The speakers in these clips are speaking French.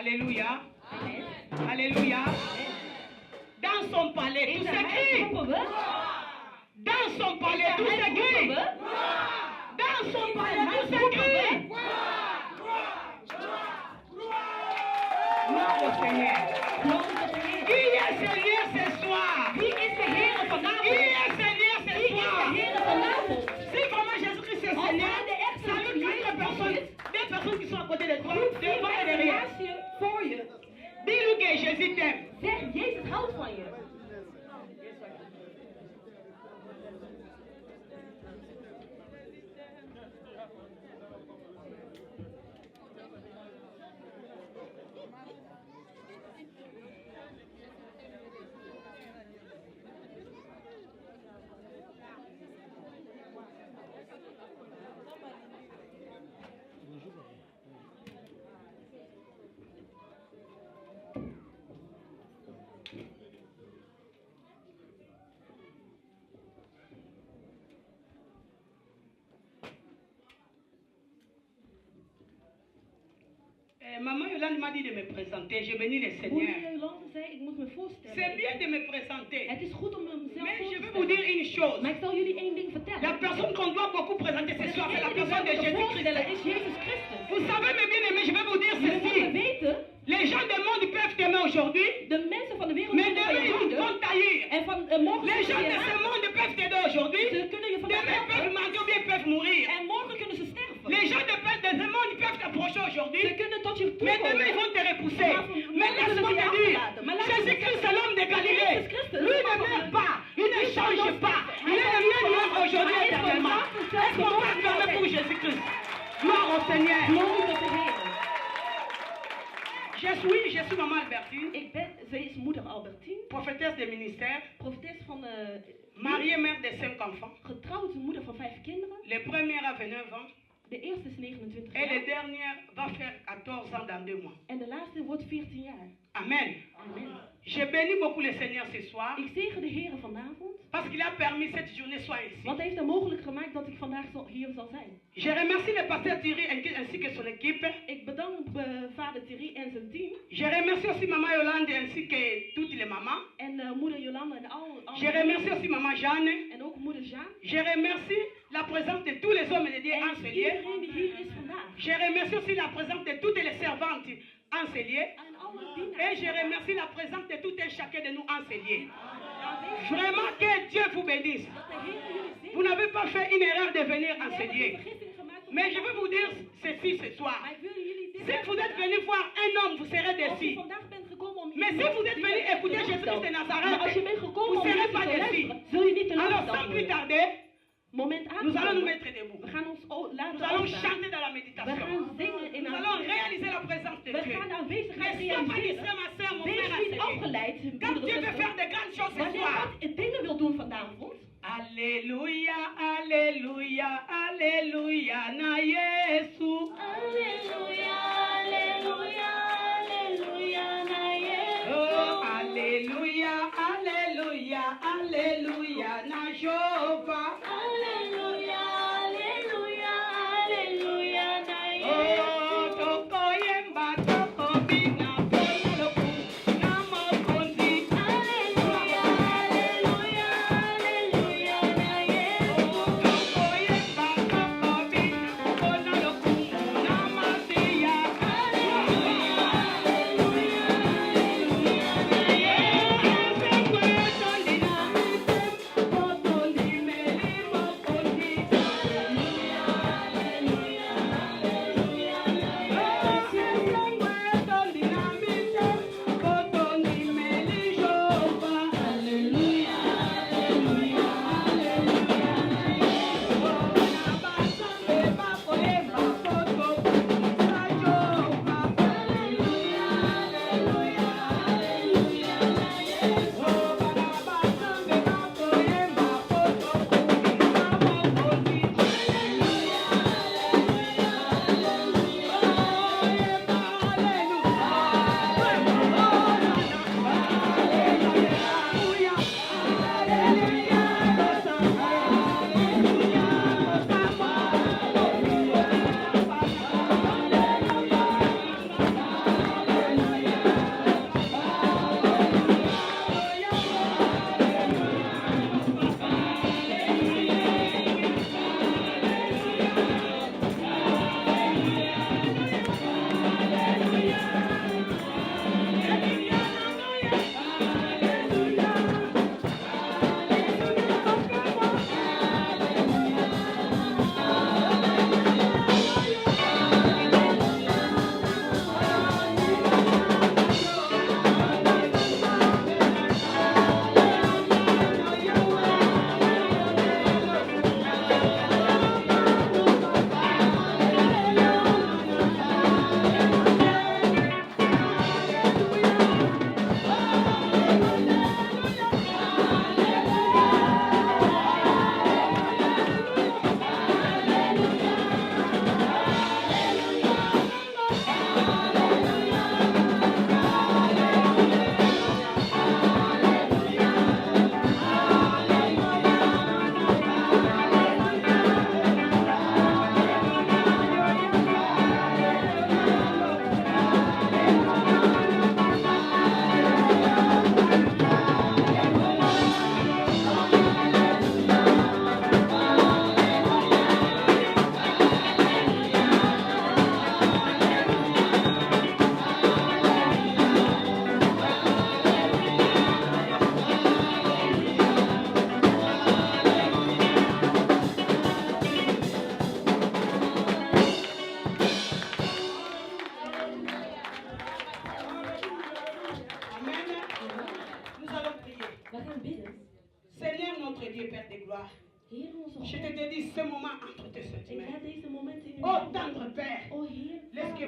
Alléluia. Alléluia. Dans son palais, tout s'écrit. Dans son palais, tout s'écrit. Dans son palais, tout s'écrit. Gloire au Seigneur. Qui est Seigneur ce soir? Qui est Seigneur ce soir? Si vraiment Jésus-Christ est Seigneur, salue quatre personnes, des personnes qui sont à côté de toi, devant et derrière. Dis-lui que Jésus t'aime. Zeg, Jezus houdt van je. Maman Yolande m'a dit de me présenter. Je bénis le Seigneur. Moeder Jolande zei, ik moet me voorstellen. C'est bien de me présenter. Het is goed om mezelf Mais voor je te vais vous dire stellen. une chose. Maar ik zal jullie één ding vertellen. La personne qu'on doit beaucoup présenter ce soir, c'est la personne de voorstellen Jésus-Christ. is Jezus Christus. Vous savez, mes bien-aimés, je vais vous dire Jullie moeten ceci. weten, Les gens du monde peuvent t'aimer aujourd'hui, de mensen van de wereld mais kunnen van demain je ils vont houden. taillir. En van morgen Les gens zullen de je ce haten. monde peuvent t'aider aujourd'hui, Ze kunnen je vandaag demain peuvent helpen. manger ou bien peuvent mourir. En morgen kunnen ze sterven. Les gens de ce monde peuvent t'approcher aujourd'hui, Ze kunnen tot je mais demain ils toekomen. vont te repousser. Mais laisse-moi te dire, Jésus-Christ c'est l'homme de Galilée. Lui ne meurt pas, il ne change pas. Il est le même homme aujourd'hui et éternellement. Est-ce qu'on peut acclamer pour Jésus-Christ? Gloire au Seigneur. Glorie tot de Heer. Je suis maman Albertine, Zij is moeder Albertine, prophétesse de ministère, profetes van mariée mère de 5 enfants. getrouwd, moeder van 5 kinderen. Le premier a 29 ans De eerste is 29 et le jaar dernier va faire 14 ans dans 2 mois. en de laatste wordt 14 jaar. Amen. Amen. Je bénis beaucoup le Seigneur ce soir Ik zegen de Heer vanavond, parce qu'il a permis que cette journée soit ici. want hij heeft het mogelijk gemaakt dat ik vandaag hier zal zijn. Je remercie le pasteur Thierry ainsi que son équipe. Ik bedank vader Thierry en zijn team Je remercie aussi maman Yolande ainsi que toutes les mamans. en moeder Jolanda en alle Je remercie aussi maman Jeanne. en ook moeder Jean. Je remercie la présence de tous les hommes de Dieu en ce En lieu. iedereen die hier is vandaag. Je remercie aussi la présence de toutes les servantes en ce lieu. En alle Et je dienaren. remercie la présence de tout et chacun de nous en ce lieu. Aanwezig Vraiment que Dieu vous bénisse. dat de Heer jullie zegt. Vous n'avez pas fait une erreur de venir en Jullie ce hebben lieu. geen vergissing gemaakt om Mais je vandaag vais te vous dire komen. ceci ce soir. Maar ik wil jullie dit Si vous êtes venu voir un homme, vous serez Als je déçus. vandaag bent gekomen om Mais si vous êtes venu écouter Jésus-Christ de Nazareth, maar als je bent gekomen vous om ne serez Jezus pas te déçus. luisteren, zul je niet Alors teleurgesteld sans plus worden. tarder, Moment nous allons nous aankomen. mettre debout. We gaan ons laten Nous allons opstaan. chanter dans la We méditation. gaan zingen in Nous allons aanbidding. réaliser la présence de We Dieu. gaan de aanwezigheid Ne sois pas realiseren. distrait, ma soeur, mon frère, Wees niet enseignez. afgeleid, Quand broeder Dieu en veut faire zuster. de grandes choses ce Wanneer soir, God dingen wil doen vanavond, Alléluia, Alléluia, Alléluia, na Yesu. Alleluia, Alleluia, Alleluia, na Oh, Alléluia, Alléluia, Alléluia, na Jehova. Alleluia, Alleluia, Alleluia, na Oh, toko yemba, toko bina, toko loku, na mokonzi. Alleluia, Alleluia, Alleluia, na Oh, toko yemba,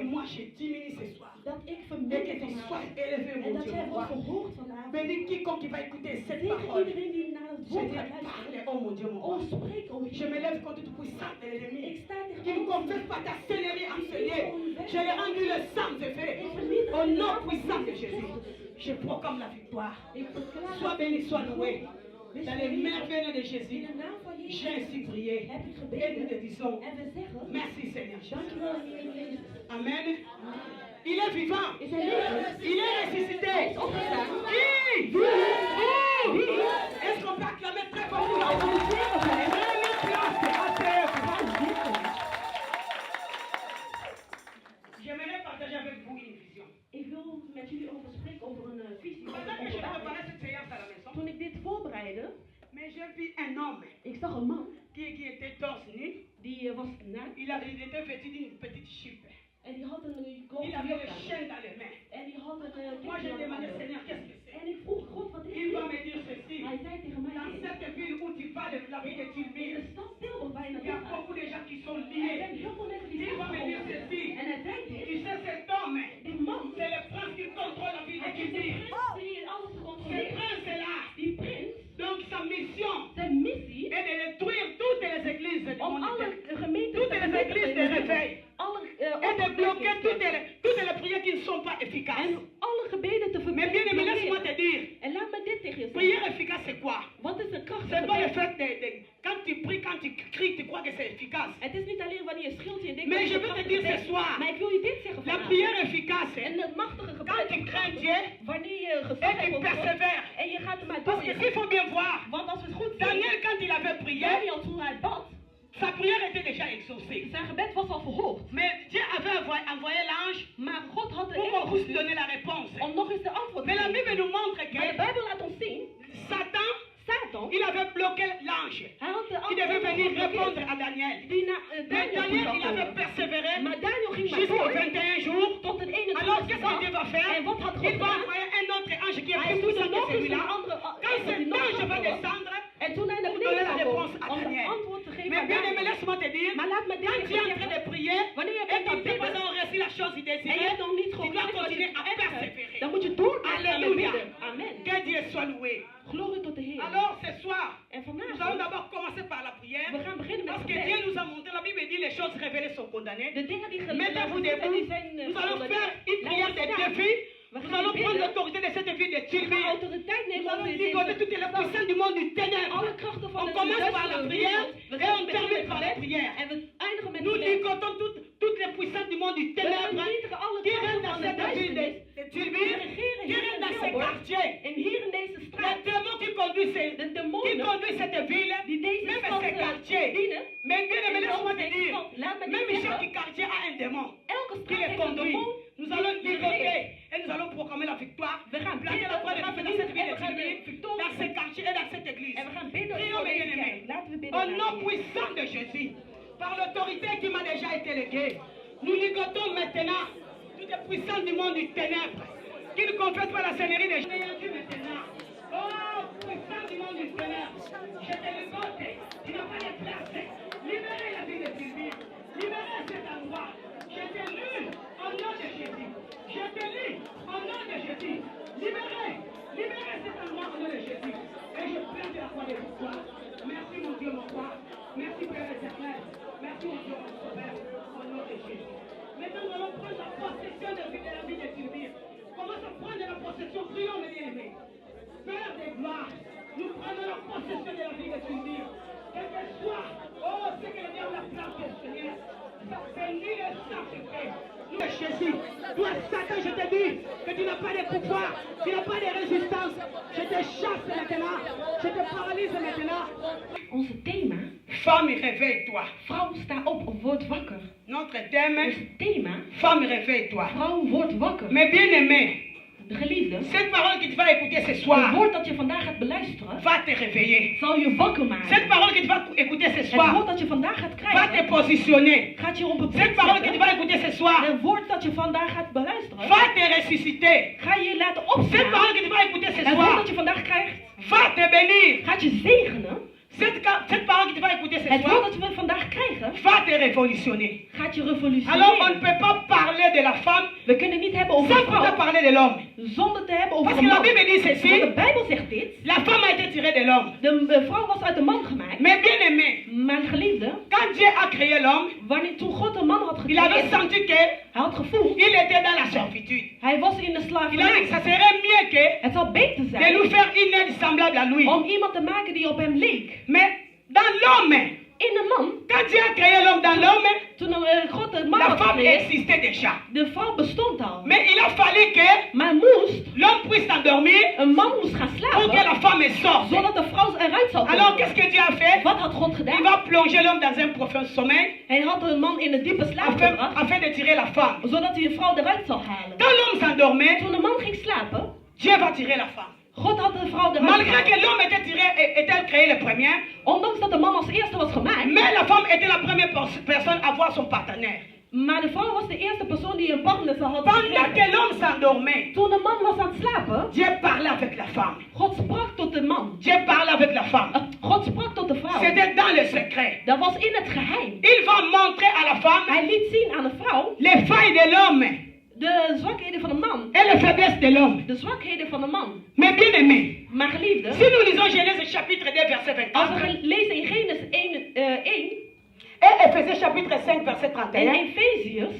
moi je diminue ce soir. Dat ik Et que verminder tu sois vanavond. élevé, En mon dat Dieu, jij mon wordt roi. verhoogd vanavond. Bénis quiconque qui va écouter cette Tegen parole. iedereen die naar het Je woord dis, gaat luisteren. parle, oh mon Dieu, mon roi. Oh, spreek, oh Je me lève contre toute puissance de l'ennemi. Ik sta Qui tegen ne confesse pas ta seigneurie en ce lieu. Je l'ai rendu le sang de fait. Au nom puissant de Jésus. Je proclame la victoire. Sois béni, sois loué. Dans les merveilles de Jésus, In de naam van Jezus j'ai ainsi prié. heb ik Et nous te gebeden. disons, En we zeggen, merci Seigneur. dankjewel Heer Jezus. Amen. Il est vivant. Is hij levend? Il est ressuscité. Opgestaan. Qui? Où? Est-ce qu'on peut acclamer très fort pour la Première place à terre. J'aimerais partager avec vous une vision. Ik wil met jullie over spreken over een visie. Pendant que je préparais cette séance à la maison, Toen ik dit voorbereidde, mais j'ai vu un homme ik zag een man qui était torse nu. die was naakt Il était vêtu d'une petite jupe. en die had een Il grote avait le jurk aan. chien dans les mains. En die had een Moi, j'ai ketting demandé, aan. Seigneur, qu'est-ce que c'est? En ik vroeg God, wat is Il va dit? me dire ceci. Hij zei tegen mij, Dans cette ville où tu vas de la ville de in Tilbir, de stad Tilburg waar je il y a naartoe gaat, beaucoup de gens qui sont er liés. zijn heel veel mensen die Il va me dire zijn ceci. en hij zei dit, Tu sais, cet homme, die man, c'est le prince qui contrôle la ville de hij is de Tilbir. prins die alles Ce controleert. prince-là, Die prins, donc sa mission zijn missie, est de détruire toutes les églises du om monde alle entier. gemeenten Toutes les églises de réveil. alle Et de bloquer toutes les prières qui ne sont pas efficaces. en alle gebeden te Mais bien aimé, laisse-moi verbinden. te dire, En laat me dit tegen je zeggen. prière efficace c'est quoi? Wat is een krachtige C'est pas le gebed? fait quand tu pries, quand tu cries, tu crois que c'est efficace. Het is niet alleen wanneer je schilt je denkt Mais dat je het veux te krachtig dire gebed ce is. soir, Maar ik wil je dit zeggen la vanavond. prière efficace, En het machtige quand tu gebed, crains Dieu wanneer je et gezag tu hebt over God, persévères. en je gaat er maar Parce door. qu'il faut bien voir, Want als we het goed zien, Daniel, quand il avait prié, Daniel toen hij bad, sa prière était déjà exaucée. zijn gebed was al verhoogd. Mais Dieu avait envoyé l'ange Maar God had de pour qu'on puisse engel donner la réponse. om nog eens de antwoord te Mais la geven. Bible nous montre Maar de que Bijbel laat ons zien, Satan, Satan, il avait bloqué l'ange hij had de qui devait venir antwoord répondre geblokkeerd à Daniel. die naar Mais Daniel toe Daniel, zou il avait komen. persévéré Maar Daniel ging maar jusqu'au door 21 jours. tot het Alors 21e qu'est-ce que Dieu dag. va faire? En wat had God Il va gedaan? envoyer un autre ange qui est Hij plus stuurde puissant que nog eens celui-là. een andere Quand cet die nog ange va groter was. descendre, En toen hij naar Pour donner beneden la zou réponse komen à om de Daniel. antwoord te geven mais aan bien aimé, Daniel. laisse-moi te dire, Maar laat me quand tu es en train zeggen, de prier wanneer je et bent que aan tu het n'as bidden pas reçu la chose en je désirée, hebt nog niet tu dois gehoord wat je continuer à echt hebt, persévérer. dan moet je doorgaan met Alléluia. bidden. Amen. Que Dieu soit loué. Glorie tot de Heer. Alors ce soir, En nous allons vanavond, d'abord commencer par la prière. we gaan beginnen met Parce het que Dieu gebed. nous a montré, la Bible dit les choses révélées sont condamnées. De dingen die Mettez-vous gelezen zijn, debout. die zijn Nous allons faire une prière de staan. défi. We Nous gaan allons prendre bidden. l'autorité de cette ville de We gaan Tilbir. autoriteit Nous nemen allons over ligoter deze toutes les puissances du monde du ténèbre. alle krachten van On de commence par la prière We et gaan on beginnen termine met par la gebed prière. en we eindigen met Nous gebed. ligotons toutes les puissances du monde du We ténèbre vernietigen alle qui krachten règnent van dans de cette ville duisternis. de Tilbir, qui règnent dans ces quartiers. En hier in deze Les straat, démons qui conduisent, de qui demonen conduisent cette ville, die deze même stad ces quartiers. dienen, Mais bien aimé, en laisse-moi te deze dire, stad, laat me même dit chaque zeggen, quartier a un démon elke qui straat les heeft een conduit. demon. Nous allons ligoter et nous allons proclamer la victoire. We gaan Planter bidden, la croix we de gaan Dieu dans cette ville verdienen de en we gaan de Tilbir, victorie dans ces quartiers et dans cette église. en we gaan bidden Prions, voor mes deze bien-aimés. kerk. Laten we bidden. Au naar nom de Heer. puissant de Jésus, par l'autorité qui m'a déjà été léguée, nous ligotons maintenant toutes les puissances du monde du ténèbre qui ne confessent pas la seigneurie de Jésus maintenant. Oh, puissant du monde du ténèbre, je te ligote, tu n'as pas de place. Libérez la vie de Sylvie, libérez cet endroit. Je te lis au nom de Jésus. Je te lis au nom de Jésus. Libérez cet endroit au nom de Jésus. Et je prends de la croix de victoire. Merci mon Dieu, mon roi. Merci Père éternel. Merci mon Dieu, mon sauveur. Au nom de Jésus. Maintenant, nous allons prendre la possession de la vie de Sylvie. Commence à prendre la possession. Prions, mes bien-aimés. Père de gloire, nous prenons la possession de la vie de Sylvie. Quel que soit, oh, ce que le diable a planté, Seigneur. Ça bénit le Saint-Esprit. Nous, Jésus, toi, Satan, je te dis que tu n'as pas de pouvoir, tu n'as pas de résistance. Je te chasse maintenant, je te paralyse maintenant. Onze thema, Femme, réveille-toi. vrouw sta op of word wakker. Notre thème, Ons thema, femme, réveille-toi. vrouw word wakker. Mais bien aimé, De geliefde, cette parole que tu vas écouter ce het soir woord dat je vandaag gaat beluisteren, va te réveiller. zal je wakker maken. Cette parole que tu vas écouter ce Het soir woord dat je vandaag gaat va te krijgen, positionner. gaat je op een Cette plek parole que tu zetten. vas écouter ce soir Het woord dat je vandaag gaat beluisteren, va te ressusciter. ga je laten Cette opstaan. parole que tu vas écouter ce Het woord soir dat je vandaag krijgt, va te bénir. gaat je zegenen. Cette parole que tu vas écouter ce Het woord soir dat we vandaag krijgen, va te révolutionner. gaat je Alors on ne revolutioneren. peut pas parler de la femme We kunnen niet hebben over sans een pouvoir vrouw parler de l'homme. zonder te hebben over Parce een que la man. Bible dit Want ceci, de Bijbel zegt dit. la femme a été tirée de l'homme. De vrouw was uit de man gemaakt. Mais bien aimé, Mijn geliefde, quand Dieu a créé l'homme, toen God de man had il avait gecreëerd, senti qu'il hij had gevoeld, était dans la servitude. hij was in de Il a dit que slavernij. ça serait mieux que Het zou beter de zijn nous faire une aide semblable à lui. om iemand te maken die op hem leek. Mais dans l'homme, In de man, quand Dieu a créé l'homme dans l'homme, toen God de man la had femme gecreëerd, existait déjà. de vrouw bestond al. Mais il a fallu que Maar moest, l'homme puisse s'endormir een man moest gaan pour que slapen, la femme sorte. zodat de vrouw eruit zou Alors komen. qu'est-ce que Dieu a fait? Wat had God Il gedaan? va plonger l'homme dans un profond sommeil Hij had de man in een diepe slaap gebracht, afin de tirer la femme. zodat hij de vrouw eruit zou halen. Quand l'homme s'endormait, Toen de man ging slapen, Dieu va tirer la femme. God had de vrouw eruit Malgré gehaald. que l'homme était créé le premier, Ondanks dat de man als eerste was gemaakt, mais la femme était la première personne à voir son partenaire. maar de vrouw was de eerste persoon die een partner zou hadden Pendant gekregen. que l'homme s'endormait, Toen de man was aan het slapen, Dieu parlait avec la femme. God sprak tot de man. Dieu parlait avec la femme. God sprak tot de vrouw. C'était dans le secret. Dat was in het geheim. Il va montrer à la femme Hij liet zien aan de vrouw les failles de l'homme de zwakheden van de man. et les faiblesses de l'homme. De zwakheden van de man. Mais bien aimé, Maar geliefde, si nous lisons Genèse chapitre 2 verset als 24 we lezen in Genesis 1 et Ephésiens chapitre 5 verset en 31, Efeziërs,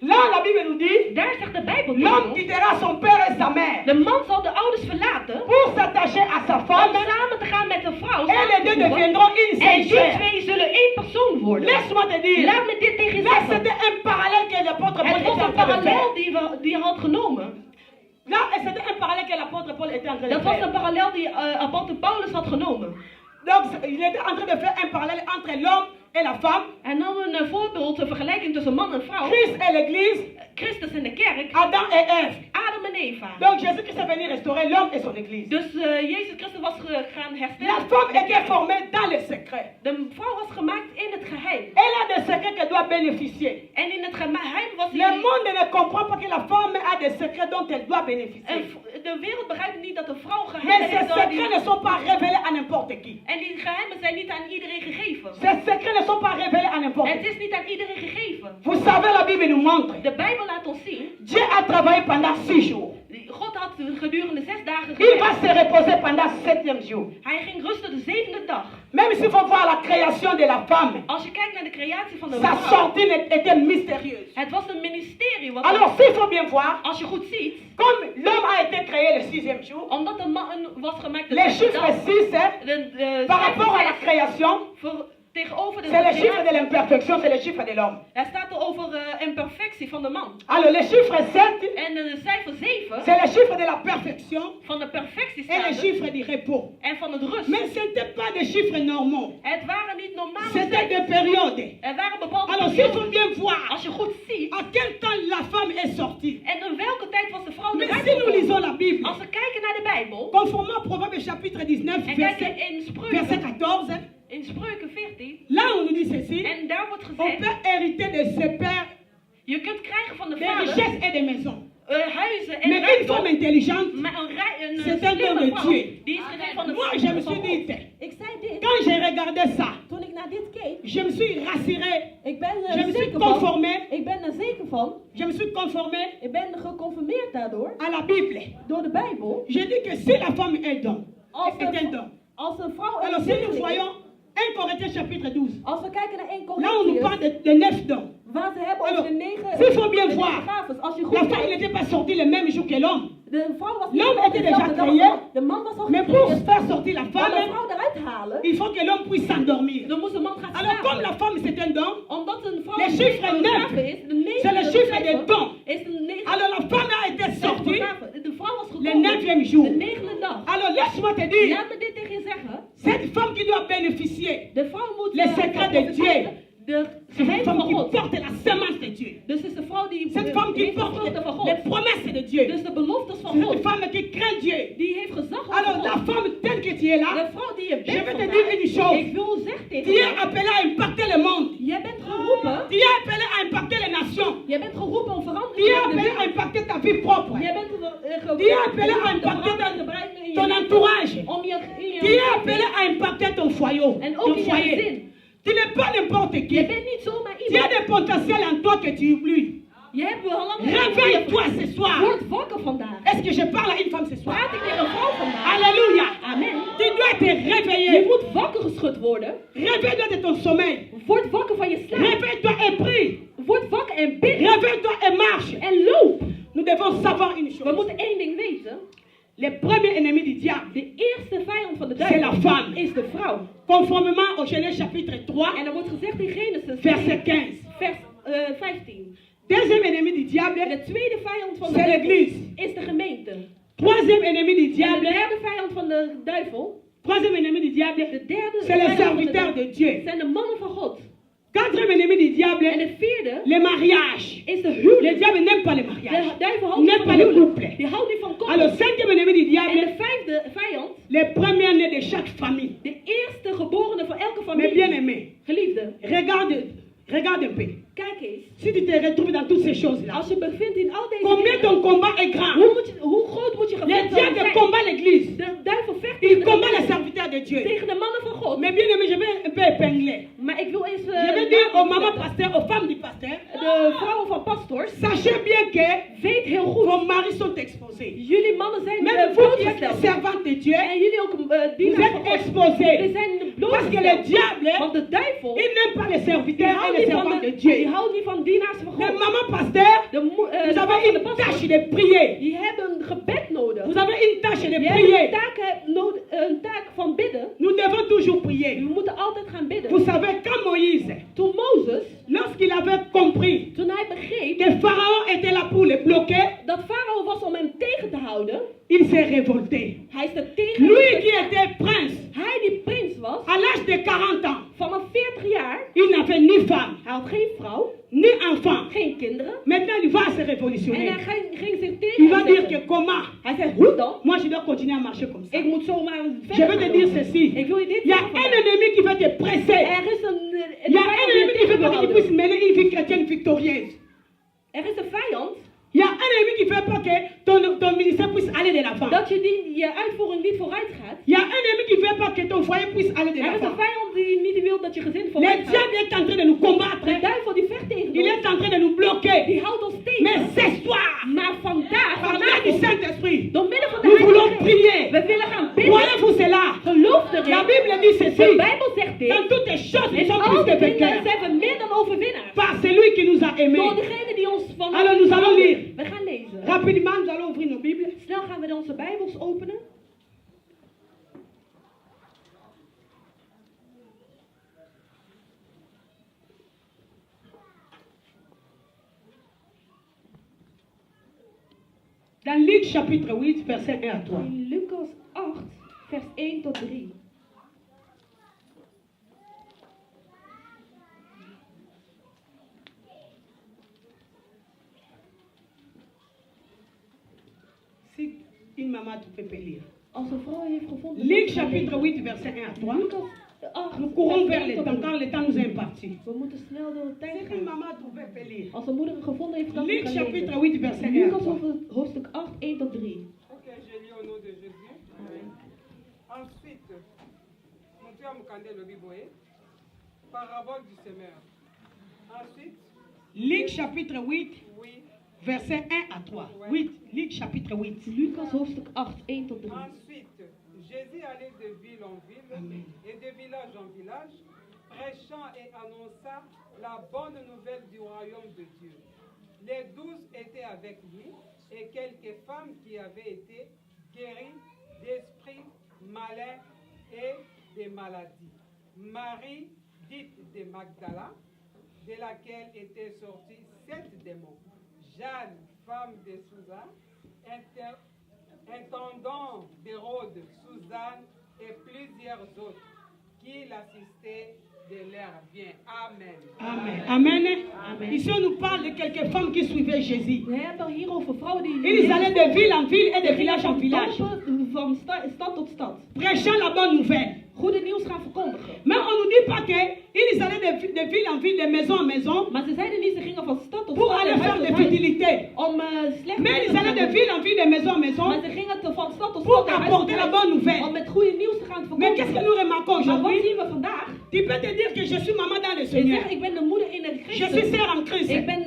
là la Bible nous dit, daar zegt de Bijbel l'homme tegen ons, quittera son père et sa mère de man zal de ouders verlaten pour s'attacher à sa om femme samen te gaan met de vrouw. et les deux samen te voeren. deviendront une En seule die chair. twee zullen één persoon worden. Laisse-moi te dire, Laat me dit tegen je là zeggen. c'était un parallèle que l'apôtre Paul Het était was en een train de faire. parallel die hij had genomen. Là, c'était un parallèle que l'apôtre Paul était en train de Dat was faire. een parallel die apostel Paulus had genomen. Donc, il était en train de faire un parallèle entre l'homme et la femme, Hij nam een voorbeeld, een vergelijking tussen man en vrouw. Christ et l'église, Christus en de kerk, Adam et Ève. Adam en Eva. Donc, Jésus-Christ est venu restaurer l'homme et son église. Dus Jezus Christus was gaan La herstellen. femme était formée dans le secret. De vrouw was gemaakt in het geheim. Elle a des secrets qu'elle doit bénéficier. En in het geheim was Le monde ne comprend pas que la femme a des secrets dont elle doit bénéficier. de wereld begrijpt niet dat de vrouw Mais geheimen ces heeft. secrets ne sont pas révélés à n'importe qui. En die geheimen zijn niet aan iedereen gegeven. Ces secrets ne sont pas révélés à n'importe Het qui. is niet aan iedereen gegeven. Vous savez, la Bible nous montre. De Bijbel laat ons zien. Dieu a travaillé pendant 6 jours. God had gedurende 6 dagen Il va gewerkt. se reposer pendant 7e jour. Hij ging rusten de 7e dag. Même s'il faut voir la création de la femme, Als je kijkt naar de creatie van de sa vrouw. sortie était mystérieuse. Het was een ministerie. Wat Alors, s'il faut bien voir, als je goed ziet. comme l'homme a été créé le 6e jour, Omdat de man was gemaakt de les 6e chiffres dag. 6, hein, par rapport à la création, Tegenover de c'est le chiffre creatie. de l'imperfection, c'est le chiffre de l'homme. Daar staat er over imperfectie van de man. Alors, le chiffre 7, En de cijfer 7 c'est le chiffre de la perfection van de perfectie et le staat er. chiffre du repos. En van het rust. Mais ce n'était pas des chiffres normaux. Het waren niet normale C'était cijfers. des périodes. Er waren bepaalde Alors, s'il faut periodes. bien voir Als je goed ziet. à quel temps la femme est sortie. En in welke tijd was de vrouw Mais eruit si nous gekomen? lisons la Bible, Als we kijken naar de Bijbel. conformément à Proverbe chapitre 19, En kijken verset, in verset Spreuken. 14, In Spreuken 14. là on nous dit ceci, En daar wordt on gezegd. peut hériter de ses pères Je kunt krijgen van de des vader. richesses et des maisons. Huizen en Mais une rijkdom. femme intelligente, Maar een c'est un don de slimme vrouw. Dieu. Die is gegeven van de Moi je me van suis God. dit, Ik zei dit, quand j'ai regardé ça, toen ik naar dit keek, je me suis rassuré, ik ben je er me suis zeker van, conformé, ik ben er zeker van, je me suis conformé ik ben geconfirmeerd daardoor, à la Bible. door de Bijbel, J'ai dit que si la femme est don, est un don. als een vrouw Alors een si nous zegeling is, voyons 1 Corinthiens chapitre 12, als we kijken naar 1 là on nous parle Corinthians, de 9 dons. waar ze hebben Alors, over de 9 s'il faut bien de voir, 9 gaven. Als je La goed femme kijkt, n'était pas sortie le même jour que l'homme. de vrouw was L'homme niet op était dezelfde déjà dag, créé, de man was al Mais pour gecreëerd. faire sortir la Om de femme, vrouw eruit te halen, il faut que l'homme puisse s'endormir. dan moest de man gaan Alors comme slapen. la femme c'est un don, Omdat een vrouw Le een chiffre negende 9, gave is, de c'est le negende chiffre cijfer des dons. is de negende Alors la femme a été sortie gave. De vrouw was le gekomen 9e jour. de 9e dag. Alors laisse-moi te dire, Laat me dit tegen je zeggen. cette femme qui doit bénéficier, De vrouw moet Les secrets de Dieu. de c'est une geheimen femme van qui God. porte la semence de Dieu. Dus het is de vrouw die Cette femme qui heeft de porte vruchten van God. les promesses de Dieu. Dus de beloftes van C'est une God. femme qui craint Dieu. Die heeft gezag over Alors la God. femme telle que tu es là, De vrouw die je je bent vais te vandaag, dire une chose. ik wil zeggen tegen Tu es jou, appelé à impacter le monde. jij bent geroepen, Tu es appelé à impacter les nations. jij bent geroepen om Tu verandering es in de appelé à wereld. impacter ta vie propre. Jij bent geroepen Tu es appelé à om te impacter veranderen in ton je entourage. om je Tu es appelé à impacter ton foyer. en Ton ook in je foyer. gezin. Tu n'es pas n'importe qui. Je bent niet zomaar Tu as iemand. des potentiels en toi que tu oublies. Je hebt wel allemaal. Réveille-toi ce soir. Word wakker vandaag. Est-ce que je parle à une femme ce soir? Praat ik tegen een vrouw vandaag. Alléluia. Amen. Tu dois te Je réveiller. moet wakker geschud worden. Réveille-toi de ton sommeil. Word wakker van je slaap. Réveille-toi et prie. Word wakker en bid. Réveille-toi et marche. En loop. Nous devons savoir une We chose. moeten één ding weten. Le premier ennemi du diable, De eerste vijand van de c'est la duivel femme. is de vrouw. Conformément au Genèse chapitre 3, En er wordt gezegd in Genesis verset 15. vers 15. Deuxième ennemi du En diable, de tweede vijand van de c'est duivel l'église. is de gemeente. Troisième ennemi du En de diable, derde vijand van de duivel, troisième ennemi du diable, de derde c'est les vijand van de serviteurs duivel, de Dieu. zijn de mannen van God. Quatrième ennemi du En diable, de vierde le mariage. is de Le huwelijk. diable n'aime pas le De mariage. duivel Il houdt niet n'aime van pas le huwelijk. couple. Die houdt niet van Alors, koppel. cinquième ennemi du En de diable, vijfde vijand, les premiers-nés de chaque famille. de eerste geborene van elke Mes familie. bien-aimés, Geliefde, regarde un peu. kijk eens. Si tu te retrouves dans toutes ces choses-là, Als je bevindt in al deze combien dingen, ton combat est grand? hoe groot moet je Le gevecht diable zijn? combat l'église. De duivel vecht Il tegen de, combat les serviteurs de Dieu. tegen de mannen van God. Mais bien aimé, je vais un peu épingler. Maar ik wil eens Je vais dire aux mamans pasteurs, aux femmes du pasteur, de vrouwen van pastors, sachez bien que weet heel goed, vos maris sont exposés. jullie mannen zijn Même vous qui êtes blootgesteld. servantes de Dieu, En jullie ook vous dienaars van êtes God. We exposés. zijn Parce que le blootgesteld. diable, Want de duivel, il n'aime pas les die serviteurs et houdt les niet van servantes de die Dieu. houdt niet van dienaars van Mais God. maman pasteur, De vous vrouwen van avez de une pastors, tâche de prier. die hebben een gebed nodig. Vous avez une tâche de Je hebt prier. een taak van bidden. Nous devons toujours prier. We moeten altijd gaan bidden. Vous savez, quand Moïse, Toen Mozes, lorsqu'il avait compris toen hij begreep que Pharaon était là pour le bloquer, dat Farao was om hem tegen te houden, il s'est révolté. hij is er tegen. Lui qui était prince, Hij die prins was, à l'âge de 40 ans, vanaf 40 jaar, il n'avait ni femme, hij had geen vrouw, ni enfant. geen kinderen. Maintenant, il va se En révolutionner. hij ging zich Il tegen va hem dire que zetten. comment? Hij zei, hoe dan? Moi, je dois continuer à marcher comme ça. Ik moet zomaar Je verder vais te gaan dire lopen. ceci. Ik wil je dit Il y a zeggen un vandaag. ennemi qui va te presser. Er is een Il y a un vijand die ennemi je qui tegen fait wil pas que tu puisses houden. mener une vie chrétienne victorieuse. Er is een vijand Il y a un ennemi qui fait pas que ton ministère puisse aller de l'avant. dat je uitvoering niet vooruit gaat. Il y a un ennemi qui fait pas que ton foyer puisse aller de Er is een l'avant. vijand die niet wil dat je gezin Le vooruit gaat. diable est en train de nous combattre. De duivel die vecht tegen Il ons. est en train de nous bloquer. Die houdt ons tegen. Mais ce soir, Maar vandaag, par la du vanavond, Saint-Esprit, door middel van de nous voulons Heilige Geest, prier. we willen gaan bidden. Croyez-vous cela? Geloof La erin. Bible dit De ceci. Bijbel zegt dit. Dans toutes les choses, nous In sommes al plus die que dingen vainqueurs. zijn we meer dan overwinnaars. Par celui qui nous a Door aimés. degene die ons van Alors, nous allons lire. We gaan lezen. Rapidement, nous allons ouvrir nos Bibles. Snel gaan we onze Bijbels openen. Dans Luc chapitre 8, verset 1 à 3. In Lucas 8, vers 1 tot 3. Si une maman te peut lire. Als een vrouw heeft gevonden... Luc chapitre 8, verset 1 à 3. Lucas 8, Nous courons vers vers 1 le tot temps, 3. car le temps nous est imparti. We moeten snel door de tijd Si une gaan. maman trouvait peut lire. Als een moeder gevonden heeft, dan Luc gaan chapitre lezen. 8, verset 1 à Lucas 3. hoofdstuk 8, 1 tot 3. Ok, je lis au nom de Jésus. Ensuite, mon Dieu Mukande le Biboé, parabole du semeur. Ensuite, Luc chapitre 8, oui. verset 1 à 3. 8, Luc chapitre 8. Lucas hoofdstuk 8, 1 tot 3. Ensuite, Jésus allait de ville en ville Amen. et de village en village, prêchant et annonçant la bonne nouvelle du royaume de Dieu. Les 12 étaient avec lui et quelques femmes qui avaient été guéries d'esprits malins et des maladies. Marie, dite de Magdala, de laquelle étaient sortis 7 démons. Jeanne, femme de Suzanne, intendant d'Hérode, Suzanne et plusieurs autres qui l'assistaient de leur bien. Amen. Amen. Amen. Amen. Ici, on nous parle de quelques femmes qui suivaient Jésus. We hebben hier over vrouwen die... Ils allaient de ville en ville et de village en village, Van stad tot stad. prêchant la bonne nouvelle. goede nieuws gaan verkondigen. Mais on ne nous dit pas qu'ils allaient de ville en ville, de maison en maison, Maar ze zeiden niet, ze gingen van stad tot pour stad aller en faire huis des tot huis futilités. om slechte Mais ils dingen te allaient de doen. ville en ville, de maison en maison, Maar ze gingen van stad tot pour stad en huis tot apporter la huis bonne nouvelle. om met goede nieuws te gaan Mais verkondigen. qu'est-ce que nous remarquons Maar wat aujourd'hui? zien we vandaag? Tu peux te dire que je suis maman dans le Je Seigneur. zegt, ik ben de moeder in de Je suis Christus. sœur en Christ. Ik ben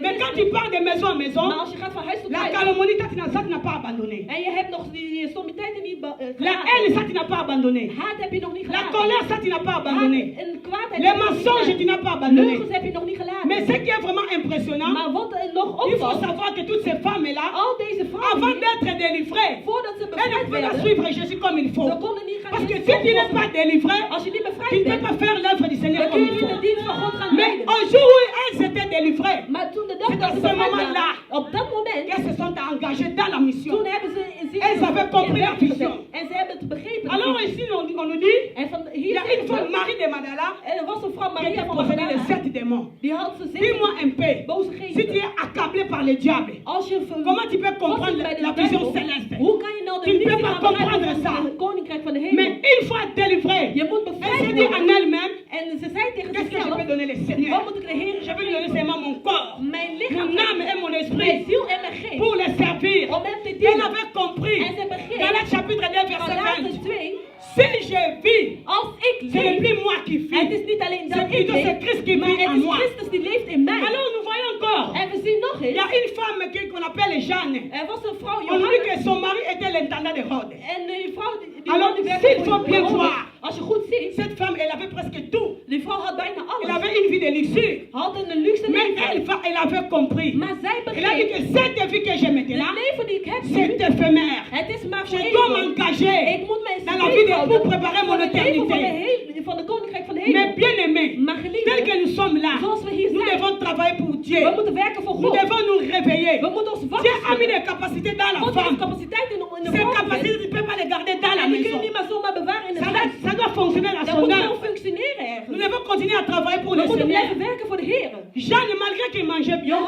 Mais quand tu christen. pars de maison en Maar maison, als je gaat van huis tot la huis calomnie, ça tu n'as pas abandonné. en je hebt nog die sommiteiten niet La gelaten. haine, ça tu n'as pas abandonné. Haat heb je nog niet La gelaten. colère, ça tu n'as pas abandonné. Haat en kwaadheid Les heb je nog niet mensonges, tu gelaten. n'as pas abandonné. Leugens heb je nog niet gelaten. Mais ce qui est vraiment impressionnant, Maar wat er nog il faut opvalt, savoir que toutes ces femmes-là, al deze vrouwen avant hier, d'être délivrées, voordat ze elles ne bevrijd pouvaient pas werden, suivre Jésus comme il faut. ze konden niet gaan Parce que Jezus si tu n'es volgen. pas délivré, Als je niet tu bevrijd ne peux bent, pas faire l'œuvre du Seigneur dan kun comme je il niet de faut. dienst van God gaan Mais leiden. au jour où elles étaient délivrées, Maar toen de dag c'est dat à ze ce bevrijd moment-là waren, op dat moment, qu'elles se sont engagées dans la mission. toen hebben ze zich Elles avaient compris la vision. en ze hebben het begrepen. Alors ici, on nous dit, En van il hier y a une zeggen femme, we, Marie de Magdala, en er was een vrouw qui Maria était van possédée de Magdala, 7 démons. die had ze Dis-moi un peu, boze si tu geesten. es accablé par le diable, Als je comment tu peux comprendre la vision céleste? hoe kan je nou de Tu ne peux visie pas gaan begrijpen comprendre van ça. het koninkrijk van de Mais hemel? une fois délivrée, Je moet elle bevrijd s'est dit en worden. elle-même, En ze zei tegen qu'est-ce que je zichzelf, peux donner le wat Seigneur? moet ik de Heer Je veux lui donner seulement mon corps, mijn mon lichaam âme et mon mijn esprit ziel en mijn geest pour le servir. om hem te Elle dienen. avait compris En ze dans begreep le chapitre 2, van verset laatste 20, 2, si je vis, als ik ce n'est leef, plus moi qui het is vis, niet alleen c'est dat ik plutôt c'est leef, Christ qui maar vit het en is moi. Christus die leeft in mij. Alors nous voyons encore, En we zien nog il y a eens, une femme qu'on appelle Jeanne. er was een vrouw, On nous dit Johannes, que son mari était l'intendant de Rhodes. en die vrouw die Alors, man die s'il werkte faut voor bien Herodes. voir, Als je goed ziet, cette femme, elle avait presque tout. die vrouw had bijna Elle alles. avait une vie de luxure. Had een luxe Mais leven. elle avait compris. Maar zij Elle a dit begreep, que cette vie que j'ai maintenant, het leven die ik heb c'est nu, éphémère. het is maar Je voor dois even. m'engager Ik moet mij dans la vie de houden pour préparer mon voor het leven éternité. van de koninkrijk van de Mais hemel. bien aimé, Maar tel geliefde, que nous sommes là, zoals we hier nous zijn, devons travailler pour Dieu. we moeten werken voor Nous God. devons nous réveiller. We moeten ons Dieu wakker a mis schudden. des capacités dans la God heeft femme. capaciteit in de Ces vrouw gezet. capacités, tu ne peux pas les garder dans la En die kun maison. je niet maar zomaar bewaren in de Ça huis. doit fonctionner à Dat son moet œuvre. gewoon functioneren Nous ergens. devons continuer à travailler pour We le moeten Seigneur. blijven werken voor de Heer. Jeanne, malgré qu'il mangeait bien,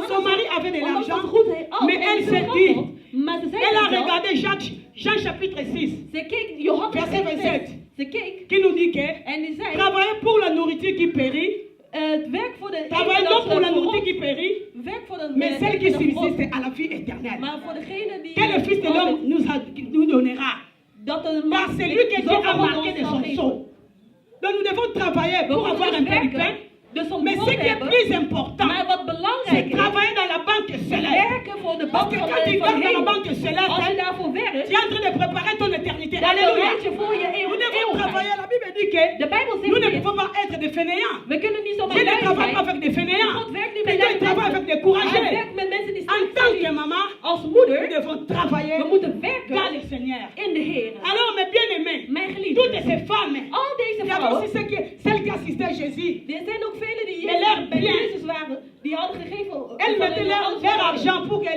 son mari avait de ondanks dat l'argent, ze goed had, mais en elle ze s'est geld dit, had, maar ze zei elle a zichzelf, regardé Jean chapitre 6, ze keek, Johannes verset 27, ze keek qui nous dit que en die zei, travailler pour la nourriture qui périt, het werk voor de travailler ene non pour la dat nourriture voor qui périt, ons, werk voor de mais celle qui ene voor ons, subsiste à la vie éternelle. maar voor degene die Que le Fils de l'homme nous donnera. dat de Car c'est lui que Dieu a marqué de son sceau. Donc nous devons travailler pour avoir un peu de pain. dus om Mais ce brood qui te est hebben, plus important, maar wat c'est belangrijk is, travailler dans la banque céleste. werken voor de Parce bank que van quand tu de gardes dans la hemel. banque céleste, Als je daarvoor tu werkt, es en train de préparer ton éternité. dan Alléluia. bereid je voor je Nous devons eeuwigheid. travailler. La Bible dit que De Bijbel nous ne zegt pouvons dit, pas être des fainéants. we kunnen niet zomaar Dieu ne lui travaille pas zijn. avec des fainéants. God werkt niet met Mais Dieu lui travaille avec mensen. des Hij courageux. werkt met mensen die En sterk tant que zijn. maman, Als nous moeder, devons travailler we moeten dans werken le Seigneur. in de Heer. Alors, mes bien-aimés, Mijn toutes geliefden, ces femmes, al deze il y avait aussi vrouwen, celles qui assistaient à Jésus. er zijn ook velen die Mais leur bij bien. Jezus waren, die hadden gegeven Elles van mettaient alles leur wat argent pour que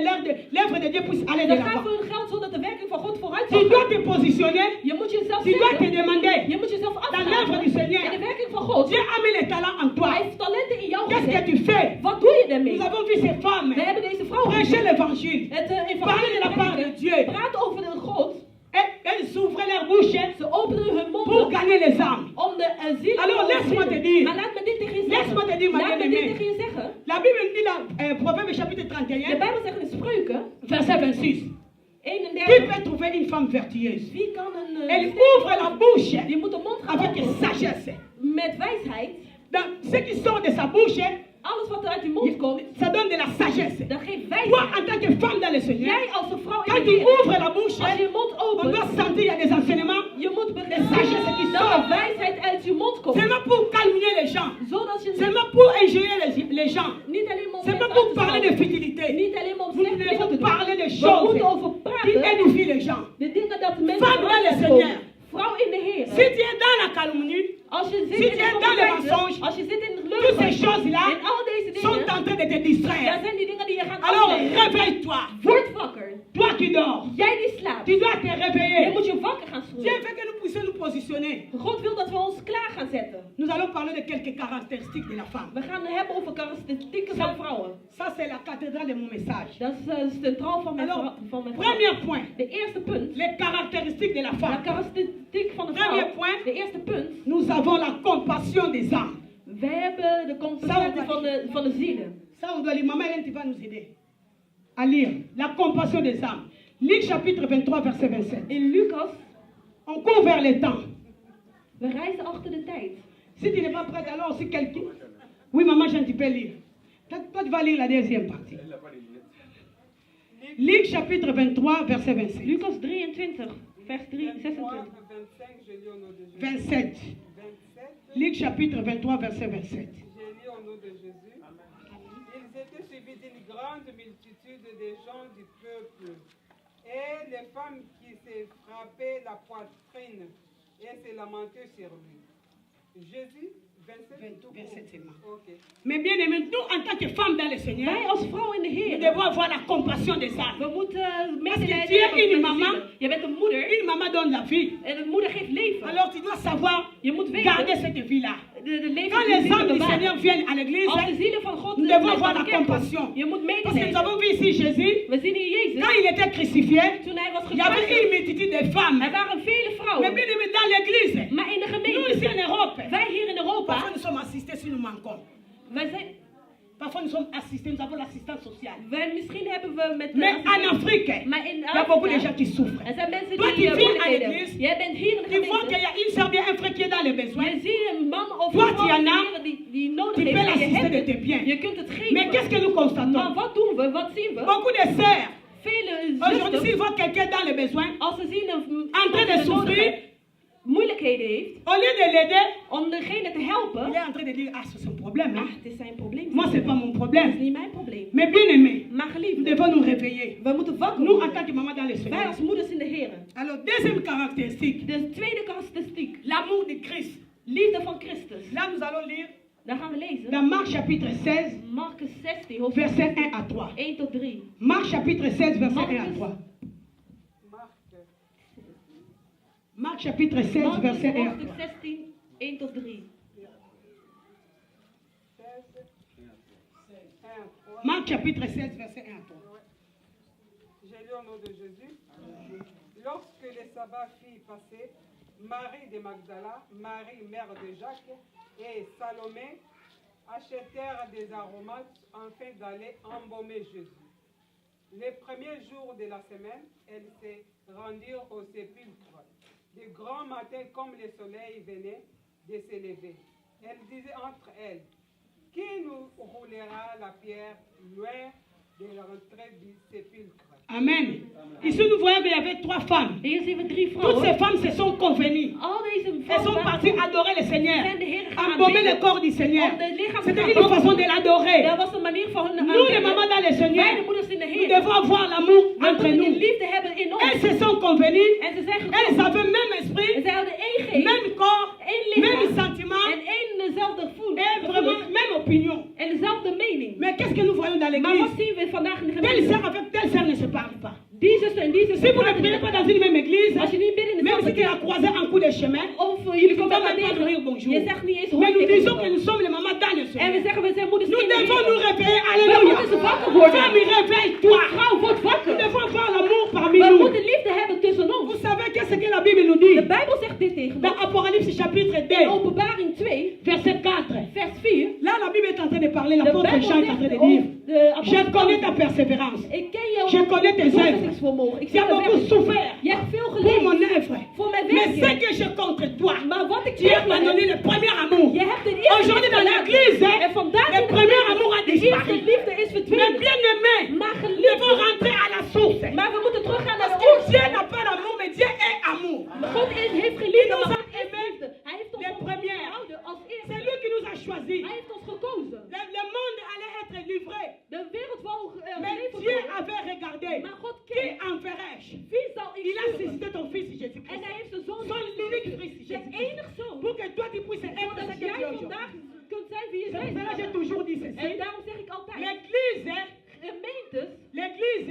l'œuvre de Dieu puisse aller de Ze l'avant. gaven hun geld zodat de werking van God vooruit Tu zou dois gaan. te positionner, Je moet jezelf tu dois te zetten. demander, Je moet jezelf dans l'œuvre du afvragen. Seigneur, In de werking van God. Dieu a mis les talents en toi. Hij heeft talenten in jou Qu'est-ce que gezet. tu fais? Wat doe je daarmee? Nous avons vu ces femmes We hebben deze vrouwen prêcher gezien. l'évangile. Het Parler de la part de Dieu. Praat over de God. Elles s'ouvraient leur bouche Ze openen hun pour mond gagner les âmes. om de ziel Alors, te laisse-moi te winnen. dire. Maar laat me dit tegen je Laisse-moi te zeggen. dire, ma Laat me dit bien-aimée. tegen je zeggen. La Bible dit dans Proverbe chapitre De 31, Bijbel zegt in Spreuken verset 26. Qui 31. peut trouver une femme vertueuse? Wie kan een Elle ouvre la bouche die moet de mond gaan avec openen sagesse. met wijsheid. Donc, ce qui sort de sa bouche, Alles wat er uit die mond komt, ça donne de la sagesse. dat geeft Toi, wijsheid. en tant que femme dans le Seigneur, Jij als een vrouw in quand de tu Heer, ouvres la bouche, als je je mond on opent, doit sentir il y a des enseignements. je moet sagesse begrijpen qui dat sort. er wijsheid uit je mond komt. Seulement pour calmer les gens. Zodat je Seulement pour ingérer les gens. niet alleen maar om Seulement mensen pour uit te parler de schelden, futilité. niet alleen maar om Nous slechte dingen te devons doen. parler de We choses moeten over qui praten, édifient les gens. de dingen dat de mensen Femme dans le eruit Seigneur. komen. Vrouw in de Heer. Si tu es dans la calomnie, Als je zit si in tu de es dans les communiteiten, mensonges, als je zit in de toutes ces lucht, choses-là in al deze sont dingen, en train de te dat distraire. zijn die dingen die je gaat Alors afleiden. réveille-toi. Word wakker. Toi qui dors, Jij die slaapt. tu dois te Je réveiller. moet je wakker gaan Dieu schroeven. veut que nous puissions nous positionner. God wil dat we ons klaar gaan zetten. Nous allons parler de quelques caractéristiques de la femme. We gaan het hebben over karakteristieken van vrouwen. Ça, c'est la cathédrale de mon message. Dat is centraal van mijn Alors, vrouw. premier point, De eerste punt. les caractéristiques de la De femme. karakteristiek van de Premier vrouw. point. De eerste punt. Nous avons la compassion des âmes. We hebben de compassie van de zielen. Ça, on doit lire. Maman Hélène, tu vas nous aider à lire. La compassion des âmes. Luc chapitre 23, verset 27. In Lucas, On court vers le temps. we reizen achter de tijd. Si tu n'es pas prête, alors si quelqu'un... Oui, maman, Jeanne, tu peux lire. Toi, tu vas lire la deuxième partie. Luc chapitre 23, verset 27. Lucas 23, vers 26. 25, je lis au nom de Jésus. 27. 27, Luc chapitre 23, verset 27. je lis au nom de Jésus. Ils étaient suivis d'une grande multitude des gens du peuple et les femmes qui se frappaient la poitrine et se lamentaient sur lui. Jésus, 27. 27 seulement. Ok. Mais bien aimé, nous, en tant que femmes dans le Seigneur, Wij als vrouw in de nous Heer, devons avoir la compassion des âmes. we moeten Parce que medelijden tu es hebben une met de maman. zielen. Je bent een moeder Une maman donne la vie. en een moeder geeft leven. Alors tu dois savoir Je moet garder weten, cette vie-là. de leven Quand die les zielen âmes du bewaren. Seigneur viennent à l'église, Als de zielen van God nous devons naar avoir de la kerk komen, compassion. je moet Parce que nous medelijden. avons vu ici Jésus, We zien hier Jezus, quand il était crucifié, toen hij was il y avait gekruisigd. une multitude de femmes. Er waren vele Mais vrouwen. bien aimé, dans l'église, Maar in de nous ici gemeente, en Europe, wij hier in parfois Europa, nous sommes assistés si nous manquons. wij zijn, Parfois nous sommes assistés, nous avons l'assistance sociale. misschien hebben we met Mais en Afrique, maar in il y a beaucoup de gens Afrika, qui souffrent. er zijn mensen Toi die qui viens à moeilijkheden l'église, hebben. Jij bent hier in de Tu vois qu'il gemeente. y a une sœur bien, un frère qui est dans les besoins. Je ziet een man of Toi, een vrouw Tiana, die nodig tu heeft. peux En je l'assister hebt de het. tes biens. Je kunt het Mais qu'est-ce geven. que nous Maar constatons? wat doen we? Wat zien we? Beaucoup de sœurs, Vele aujourd'hui, s'ils zusters, voient quelqu'un dans les besoins, als ze zien een en train de souffrir, moeilijkheden heeft, au lieu de l'aider, om degene te il helpen, est en train de dire, ah, c'est son problème. ah, Hein? het is zijn probleem. Moi, c'est pas mon Dat is problème. niet mijn probleem. Mais bien aimé, Maar nous geliefde, devons nous réveiller. we moeten wakker Nous, en worden. tant que maman dans le Wij Seigneur. als moeders in de Heer. Alors, deuxième caractéristique, De tweede karakteristiek, l'amour de Christ. liefde van Christus. Là, nous allons lire Daar gaan we lezen. dans Marc chapitre 16, Marcus 16, hoofdstuk verset 1 à 3. 1 tot 3. Marc chapitre 16, verset 1 à 3. Marc, Marc chapitre 16, Marcus verset 1 à hoofdstuk 3. 16, 1 tot 3. 16, 1, 3. Marc chapitre 16, verset 1 à 3. J'ai lu au nom de Jésus. Lorsque les sabbats fit passer, Marie de Magdala, Marie mère de Jacques et Salomé achetèrent des aromates afin d'aller embaumer Jésus. Les premiers jours de la semaine, elles se rendirent au sépulcre. De grand matin, comme le soleil venait de s'élever, elles disaient entre elles, qui nous roulera la pierre loin de l'entrée du sépulcre? Amen. Ici, nous voyons qu'il y avait 3 femmes. Hier zien we 3 Toutes ces vrouwen. femmes se sont convenues. Al deze Elles sont vrouwen parties adorer le Seigneur, zijn de Heer gaan embaumer le aanbidden. corps du Seigneur. Om de lichaam te C'était gaan une façon de Dat l'adorer. was een manier van hun Nous, les aanbidden. mamans dans le Wij, de Seigneur, moeders in de nous Heer, devons avoir l'amour we entre moeten die nous. liefde hebben in ons. Elles se sont convenues. En ze zijn Elles gekomen. avaient même En esprit, zij hadden één geest, même corps, één même lichaam sentiment en éénzelfde et vraiment même opinion. en dezelfde mening. Mais qu'est-ce que nous voyons dans Maar wat l'église? zien we vandaag in de Telle gemeente? sœur avec telle sœur ne se parle pas. Die zuster en die zuster. Si vous ne priez pas dans une même église, Als je niet bidden in même si dezelfde tu l'as kerk, croisé en cours de chemin, of jullie tu ne komen peux elkaar même pas lui dire tegen, bonjour. je zegt niet eens Mais hoi nous tegen disons que elkaar. nous sommes les mamans dans le En we Seigneur. zeggen we zijn moeders Nous in de devons nous Heer. réveiller. We Alléluia. moeten wakker worden. Femme, réveille-toi. Vrouw, word Nous wakker. devons avoir l'amour parmi We nous. moeten liefde hebben tussen Vous ons. savez qu'est-ce que la Bible nous De dit? Bijbel zegt dit tegen Dans ons. Apocalypse chapitre In 2, Openbaring 2, verset 4. vers 4. Là, la Bible est en train de parler. De L'apôtre Bijbel Jean est en train zegt de dire, over de je connais apostel. ta persévérance. Ik ken jouw Je connais tes œuvres. doorzettingsvermogen. Ik Tu as zie beaucoup het souffert Je hebt veel pour mon geleden œuvre. voor mijn Mais ce werk. que je contre toi, Maar wat ik tu as tegen abandonné heb, le premier amour. je hebt het eerste Aujourd'hui dans liefde l'église, gelaten. En vandaag le in de premier gemeente, amour a de eerste disparu. liefde is Mais verdwenen. bien aimé, Maar nous devons geliefd, rentrer à la source. maar we moeten teruggaan naar Parce de que oorsprong. Dieu n'a pas d'amour, mais Dieu est amour. God heeft geen liefde, Il nous maar a God heeft aimés liefde. Hij heeft ons les premières. gehouden als C'est eerste. lui qui nous a choisis. Hij heeft ons gekozen. Le monde allait être livré. De wereld wou Mais geleverd Dieu worden. avait regardé. Maar God Qui keek. enverrai-je? Wie zal ik Il a sturen? suscité ton fils En Jésus-Christ. hij heeft zijn zoon Son unique fils zijn Jésus-Christ. enig zoon. Pour que toi tu puisses être Zodat ce que tu es jij aujourd'hui. vandaag kunt zijn wie je C'est pour cela que j'ai bent. toujours dit En ceci. daarom zeg ik altijd, L'église, gemeentes, l'église,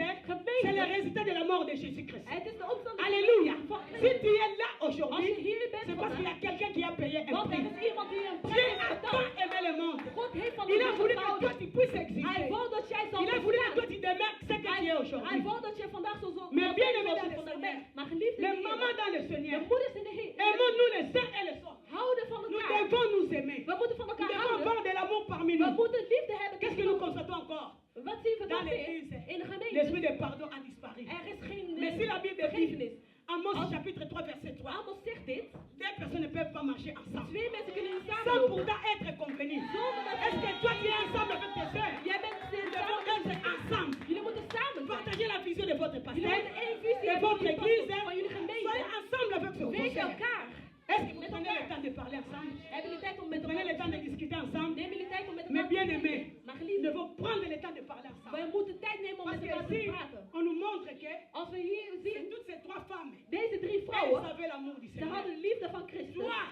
c'est le résultat de l'amour Jésus-Christ. Het is de opstanding Alléluia. van Si Christus. tu es là Als je aujourd'hui, hier bent c'est parce qu'il y a vandaag, quelqu'un qui a payé un want er prix. is iemand die een Dieu prijs heeft a tant betaald. aimé le monde. God heeft van de Il a voulu wereld que toi gehouden. tu puisses Hij exister. wil dat jij zal Il a voulu que bestaan. toi tu demeures ce que tu es Hij aujourd'hui. wil dat je vandaag zo zal Mais bien aimé zoals dans je le vandaag Seigneur. bent. Maar geliefd in Les de mamans Heer, dans le de Seigneur, moeders in de Heer, aimons-nous les uns et les autres. houden van Nous elkaar. devons nous aimer. We moeten van Nous elkaar devons houden. avoir de l'amour parmi We nous. moeten liefde hebben. Qu'est-ce que nous constatons encore? Wat zien we Dans dan weer? l'église, In de gemeente. l'esprit de pardon a disparu. Er is geen Mais si la Bible vergevenis. dit, Amos chapitre 3 verset 3, Amos zegt dit. deux personnes ne peuvent pas marcher ensemble Twee mensen kunnen niet sans samen lopen. pourtant être convenus. Zonder dat Est-ce que toi tu es ensemble avec tes soeurs? jij bent Nous devons samen. être ensemble. Jullie moeten samen zijn. Partagez la vision de votre Jullie pasteur, hebben één visie de van votre jullie église. pastor, van jullie Soyez gemeente. ensemble avec vos Wees frères. elkaar. Est-ce que vous prenez le temps de parler ensemble? Hebben jullie tijd om met Prenez le temps de elkaar te discuter ensemble. Neem jullie tijd om met Mais elkaar bien te aimé, spreken. Maar nous geliefd, devons prendre le temps de parler ensemble. wij moeten tijd nemen om Parce met que elkaar te si praten. on nous montre que Als we hier zien, toutes ces trois femmes, deze drie elles vrouwen, avaient l'amour du ze Seigneur. hadden de liefde van Christus. Toi,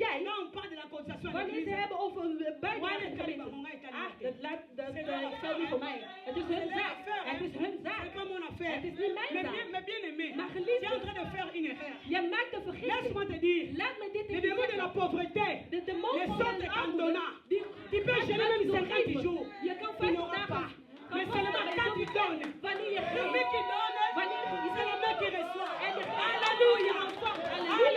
Jij, là on parle de la cotisation à wanneer ze l'église. hebben over bijdrage in de gemeente. Dat geldt niet voor mij. Het is hun zaak. Het is hun zaak. C'est pas mon affaire. Het is niet mijn Mais zaak. bien aimé, Maar tu geliefde, es en train de faire une erreur. jij maakt een vergissing. Laisse-moi te dire, Laat me dit le even démon de la zeggen. pauvreté, De demon les van sortes de en armoede, donnant, die tu peux gaat gêner même doorgeven. 50 jours, Je kan tu 50 n'auras pas. dagen. Mais seulement quand tu donnes, Wanneer je le mec qui donne, Wanneer je c'est le mec qui reçoit. En de Alléluia.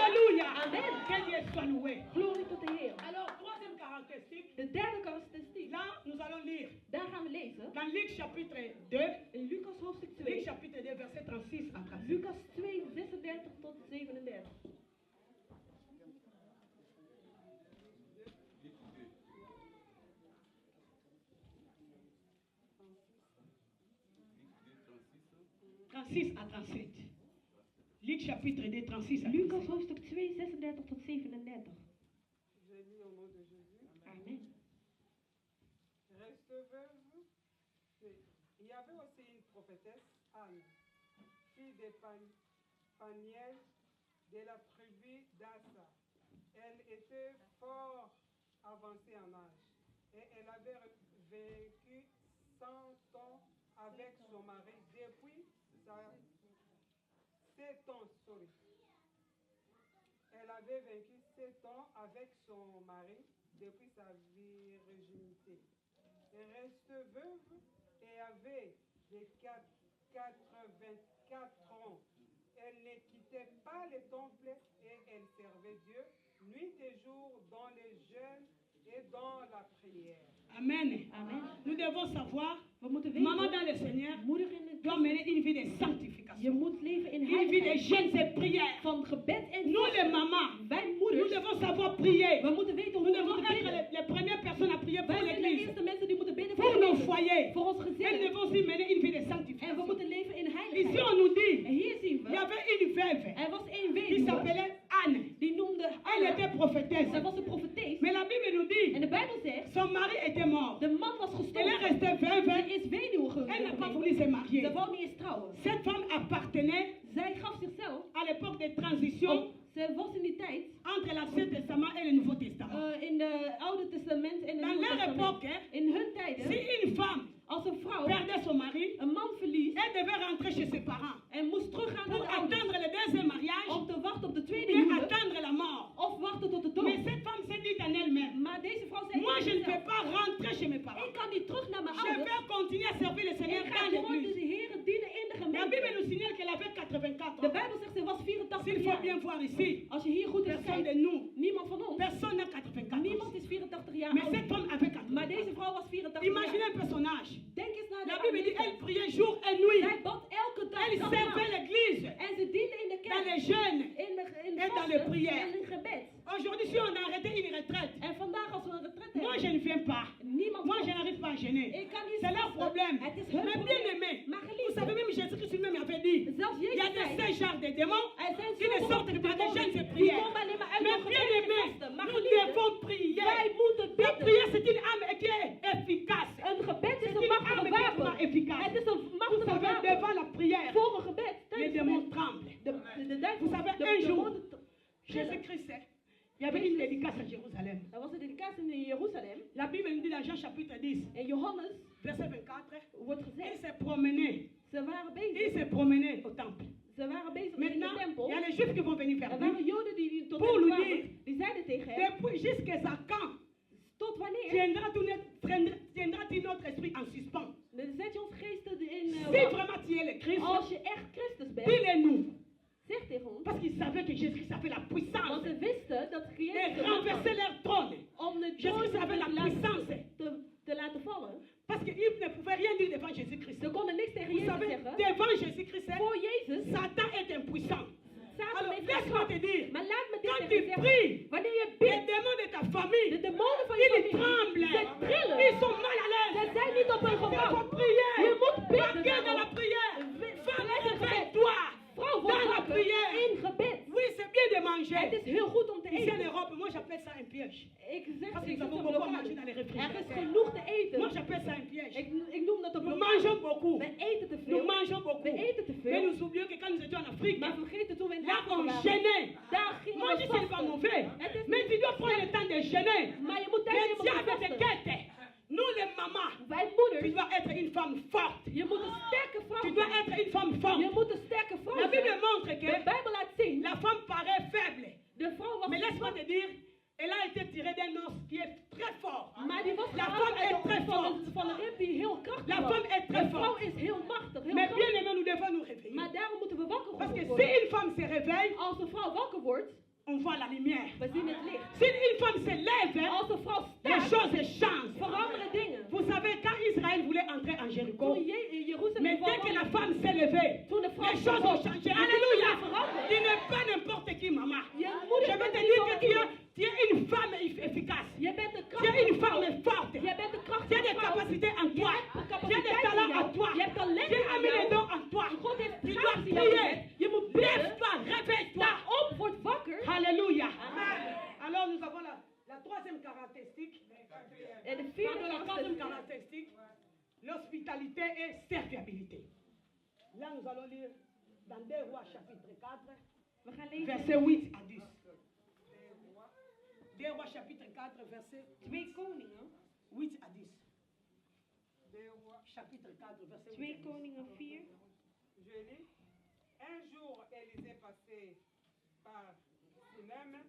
Alléluia. Amen. Que Dieu soit loué. Glorie tot de Heer. Alors, troisième caractéristique, De derde karakteristiek. là, nous allons lire Daar gaan we lezen. dans Luc chapitre 2, In Lucas hoofdstuk Luc 2. chapitre 2, verset 36 à 37. Lucas 2, 36 tot 37. « 36 à 37. Luc chapitre 2, 36 à Lucas 37. hoofdstuk 2, 36 tot 37. Je lis au nom de Jésus. Amen. Reste veuve. Il y avait aussi une prophétesse, Anne, fille de Paniel, de la tribu d'Assa. Elle était fort avancée en âge et elle avait vécu 100 ans avec son mari depuis 7 ans. Elle avait vécu 7 ans avec son mari depuis sa virginité. Elle reste veuve et avait des 84 ans. Elle ne quittait pas le temple et elle servait Dieu nuit et jour dans les jeûnes et dans la prière. Amen. Amen. Nous devons savoir, We moeten maman weten, dans le Seigneur moeder in de doit mener une vie de je sanctification, moet leven in une vie de heiligheid. jeûnes et prières. Van gebed en Nous les vasten. mamans, Wij nous moeders, devons savoir prier. we moeten weten Nous hoe we devons moeten être bidden. les premières personnes à prier pour Wij zijn de l'église, eerste mensen die moeten bidden pour voor de nos gemeente, foyers. voor ons Elles gezin. devons aussi mener une vie de En we sanctification. moeten leven in Ici heiligheid. on nous dit, En hier zien il y we, avait une veuve er was één qui weduwe, s'appelait Anne. die noemde Elle était Anna. prophétesse. Zij was een profetees. Mais la Bible nous dit, En de Bijbel zegt, son mari était mort. de man was Elle est gestorven. restée veuve. Zij is weduwe Elle n'a pas geworden. voulu se marier. Ze wou niet eens trouwen. Cette femme appartenait Zij gaf zichzelf à l'époque de transition op. Ze was in die tijd entre l'Ancien Testament et le Nouveau Testament. in het Oude Testament en het Dans Nieuwe leur Testament. époque, hein, In hun tijden, si une femme als een vrouw perdait son mari, een man verliest elle devait rentrer chez ses parents en moest teruggaan naar pour de ouders attendre le deuxième mariage om te wachten op de tweede et huwelijk attendre la mort. of wachten tot de Mais dood. cette femme s'est dit en elle-même, Maar deze vrouw zei moi je ne zichzelf, peux pas rentrer chez mes parents. ik kan niet terug naar mijn Je ouders. vais continuer à servir le Seigneur Ik ga dans gewoon de l'église. Heer dienen in de La Bible gemeente. nous signale qu'elle avait 84 De ans. Bijbel zegt ze was 84 S'il faut bien jaar. voir ici, Als je hier goed eens personne de kijkt, nous, niemand van ons, personne n'a 84 niemand ans. is 84 jaar Mais oud. cette femme avait 84 Maar deze ans. vrouw was 84 Imaginez jaar. un personnage. Denk eens naar de La Bible dit, Anita. elle priait jour et nuit. Zij bad elke dag. Elle dag en servait nacht. l'église En ze diende in de dans les kerk. jeûnes. In Et dans vasten les prières. en in gebed. Aujourd'hui, si on a arrêté une retraite, En vandaag als we een retret moi hebben, je ne viens pas. niemand Moi je komt. n'arrive pas à gêner. Ik kan niet C'est leur vasten. problème. Het is hun Mais bien probleem. aimé, Maar vous geliefd, savez, même Jésus-Christ lui-même avait dit, zelfs il y a Jezus de zei, ces genres de démons er zijn qui ne sortent que par des jeûnes et die prières. komen alleen maar uit Mais door bien gebed en aimé, vasten. Maar nous geliefd, devons prier. wij moeten La bidden. prière, c'est une âme qui est efficace. Een gebed is C'est een une machtige arme qui est wapen. vraiment efficace. Het is een Vous machtige savez, wapen. devant la prière, Voor een gebed. les Tijdens démons gebed. tremblent. De duivel. Vous savez, de un jour, demonen Jésus-Christ, il y avait une dédicace à Jérusalem. Er was een dedicatie in Jeruzalem. La Bible nous dit dans Jean chapitre 10, En Johannes verset 24, wordt il gezegd, s'est promené. ze waren Il bezig. s'est promené au temple. in de Maintenant, il tempel. y a les juifs qui vont venir vers Er lui. waren Joden die tot Pour hem lui kwamen. dire, Die zeiden tegen hem, depuis jusqu'à quand tot wanneer tiendras-tu notre esprit en suspens? zet je ons geesten in Si wacht. vraiment tu es le Christ, Als je echt Christus bent, dis-le-nous. zeg tegen ons. Parce qu'ils savaient que Jésus-Christ avait la puissance Want ze wisten dat de Jezus renverser leur trône. om de Jésus troon avait la puissance. te laten vallen. Parce qu'ils ne pouvaient rien dire devant Jésus-Christ. Ze konden niks tegen Vous Jezus savez, zeggen. devant Jésus-Christ, Voor Jezus, Satan est impuissant. Satan Alors, heeft laisse-moi te kracht. dire, Maar laat me dit quand tegen je tu zeggen. pries, Wanneer je les bidt, démons de ta de famille, demonen van je ils familie, tremblent. ze trillen. Ils sont mal à Ze l'aise. zijn niet op hun Il gemak. faut prier. Je moet bidden. Vainqueur dans la daarom. prière. Femme, Blijf in gebed. réveille-toi. Vrouw, Dans la word wakker prière. in gebed. Oui, c'est bien de Het manger. is heel goed om te Ici en eten. Europe, moi j'appelle ça un piège. Ik zeg, Parce que ik nous zeg avons het beaucoup lokaal. mangé dans les Er is réfrigérateurs. genoeg te eten. Moi j'appelle ça un piège. Ik noem dat een Nous blokkade. mangeons beaucoup. We eten te Nous veel. mangeons beaucoup. We eten te Mais veel. nous oublions que quand nous étions en Afrique, Maar vergeet het toen we in là Afrika on waren. gênait. Daar gingen Moi je we sais pas vasten. mauvais. Het is Mais niet- tu dois prendre le temps de gêner. Maar je moet Le tijd nemen om te diable te vasten. guette. Nous les mamans, Wij tu moeders, dois être une femme forte. je moet een sterke vrouw Tu dois zijn. être une femme Je forte. moet een sterke vrouw La Bible zijn. montre De que Bijbel laat zien, la femme paraît faible. de vrouw was Mais laisse-moi te dire, elle a été tirée d'un os qui est très fort. maar die was La gehaald femme uit est très forte. van een rib die heel krachtig La was. femme est très De vrouw forte. is heel machtig, heel Mais bien krachtig. aimé, nous devons nous réveiller. Maar daarom moeten we wakker Parce que si worden. une femme se réveille, Als een vrouw wakker wordt, on voit la lumière. we zien het licht. Si une femme se lève, Als een vrouw les staat, choses changent. veranderen dingen. Vous savez, quand Israël voulait entrer en Jéricho, Toen Jeruzalem mais dès que la femme s'est levée, Toen de vrouw les choses ont changé. Alléluia. veranderd. Tu n'es pas n'importe qui, maman. Je moeder Je veux bent te niet dire zomaar que iemand. tu es une femme efficace. Je bent een Tu es krachtige une vrouw. femme forte. Je bent een Tu as krachtige des vrouw. capacités en toi. hebt Tu as des capaciteiten talents in jou. en toi. Je hebt talenten Dieu a in mis jou. les dons en toi. God heeft Tu dois gaven in jou prier. gezet. Je moet bidden. Lève-toi, réveille-toi. Sta op, word wakker. Alléluia. Amen. Alors nous avons la troisième caractéristique. En de Pardon, vierde la troisième kracht caractéristique, l'hospitalité et serviabilité. Là, nous allons lire dans 2 Rois chapitre 4, we gaan lezen verset 8 à 10. 2 Rois chapitre 4, verset 2 Koningen. 8 à 10. 2 Rois chapitre 4, verset 8 à 2 10. Koningen 4. Je lis. Un jour, Élisée passait par Sunem.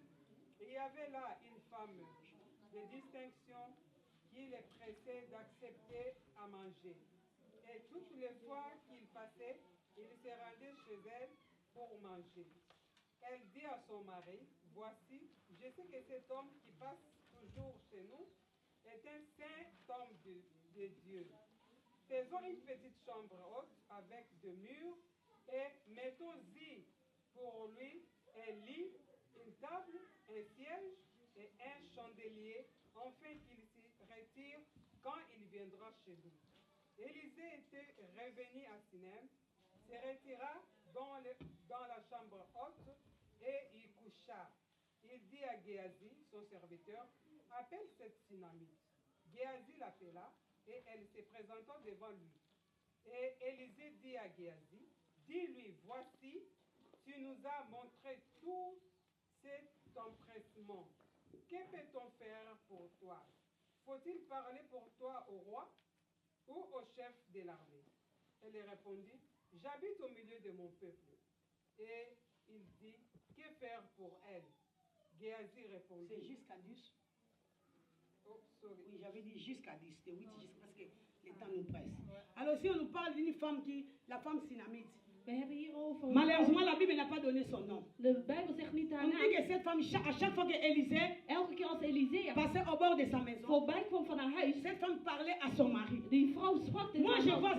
Il y avait là une femme de distinction qui les pressait d'accepter à manger. Et toutes les fois qu'il passait, il se rendait chez elle pour manger. Elle dit à son mari, voici, je sais que cet homme qui passe toujours chez nous est un saint homme de Dieu. Faisons une petite chambre haute avec deux murs et mettons-y pour lui un lit, une table, un siège et un chandelier, afin qu'il s'y retire quand il viendra chez nous. Élisée était revenu à Sinem, se retira dans la chambre haute et y coucha. Il dit à Géasi, son serviteur, appelle cette Sunamite. Géasi l'appela et elle se présenta devant lui. Et Élisée dit à Géasi, dis-lui, voici, tu nous as montré tout cet empressement. Que peut-on faire pour toi? Faut-il parler pour toi au roi ou au chef de l'armée? Elle répondit, j'habite au milieu de mon peuple. Et il dit, que faire pour elle? Géasi répondit, C'est jusqu'à 10. oh, sorry. Oui, j'avais dit jusqu'à 10. C'était 8 parce que le temps nous presse. Alors si on nous parle d'une femme la femme Sunamite. We hebben hier over. Malheureusement, la Bible n'a pas donné son nom. De Bijbel zegt niet haar On dit naam. que cette femme, à chaque fois qu'Élisée Elke keer als Elisea passait au bord de sa maison, voorbij kwam van haar huis, cette femme parlait à son mari. die vrouw sprak tegen Moi, haar je man. vois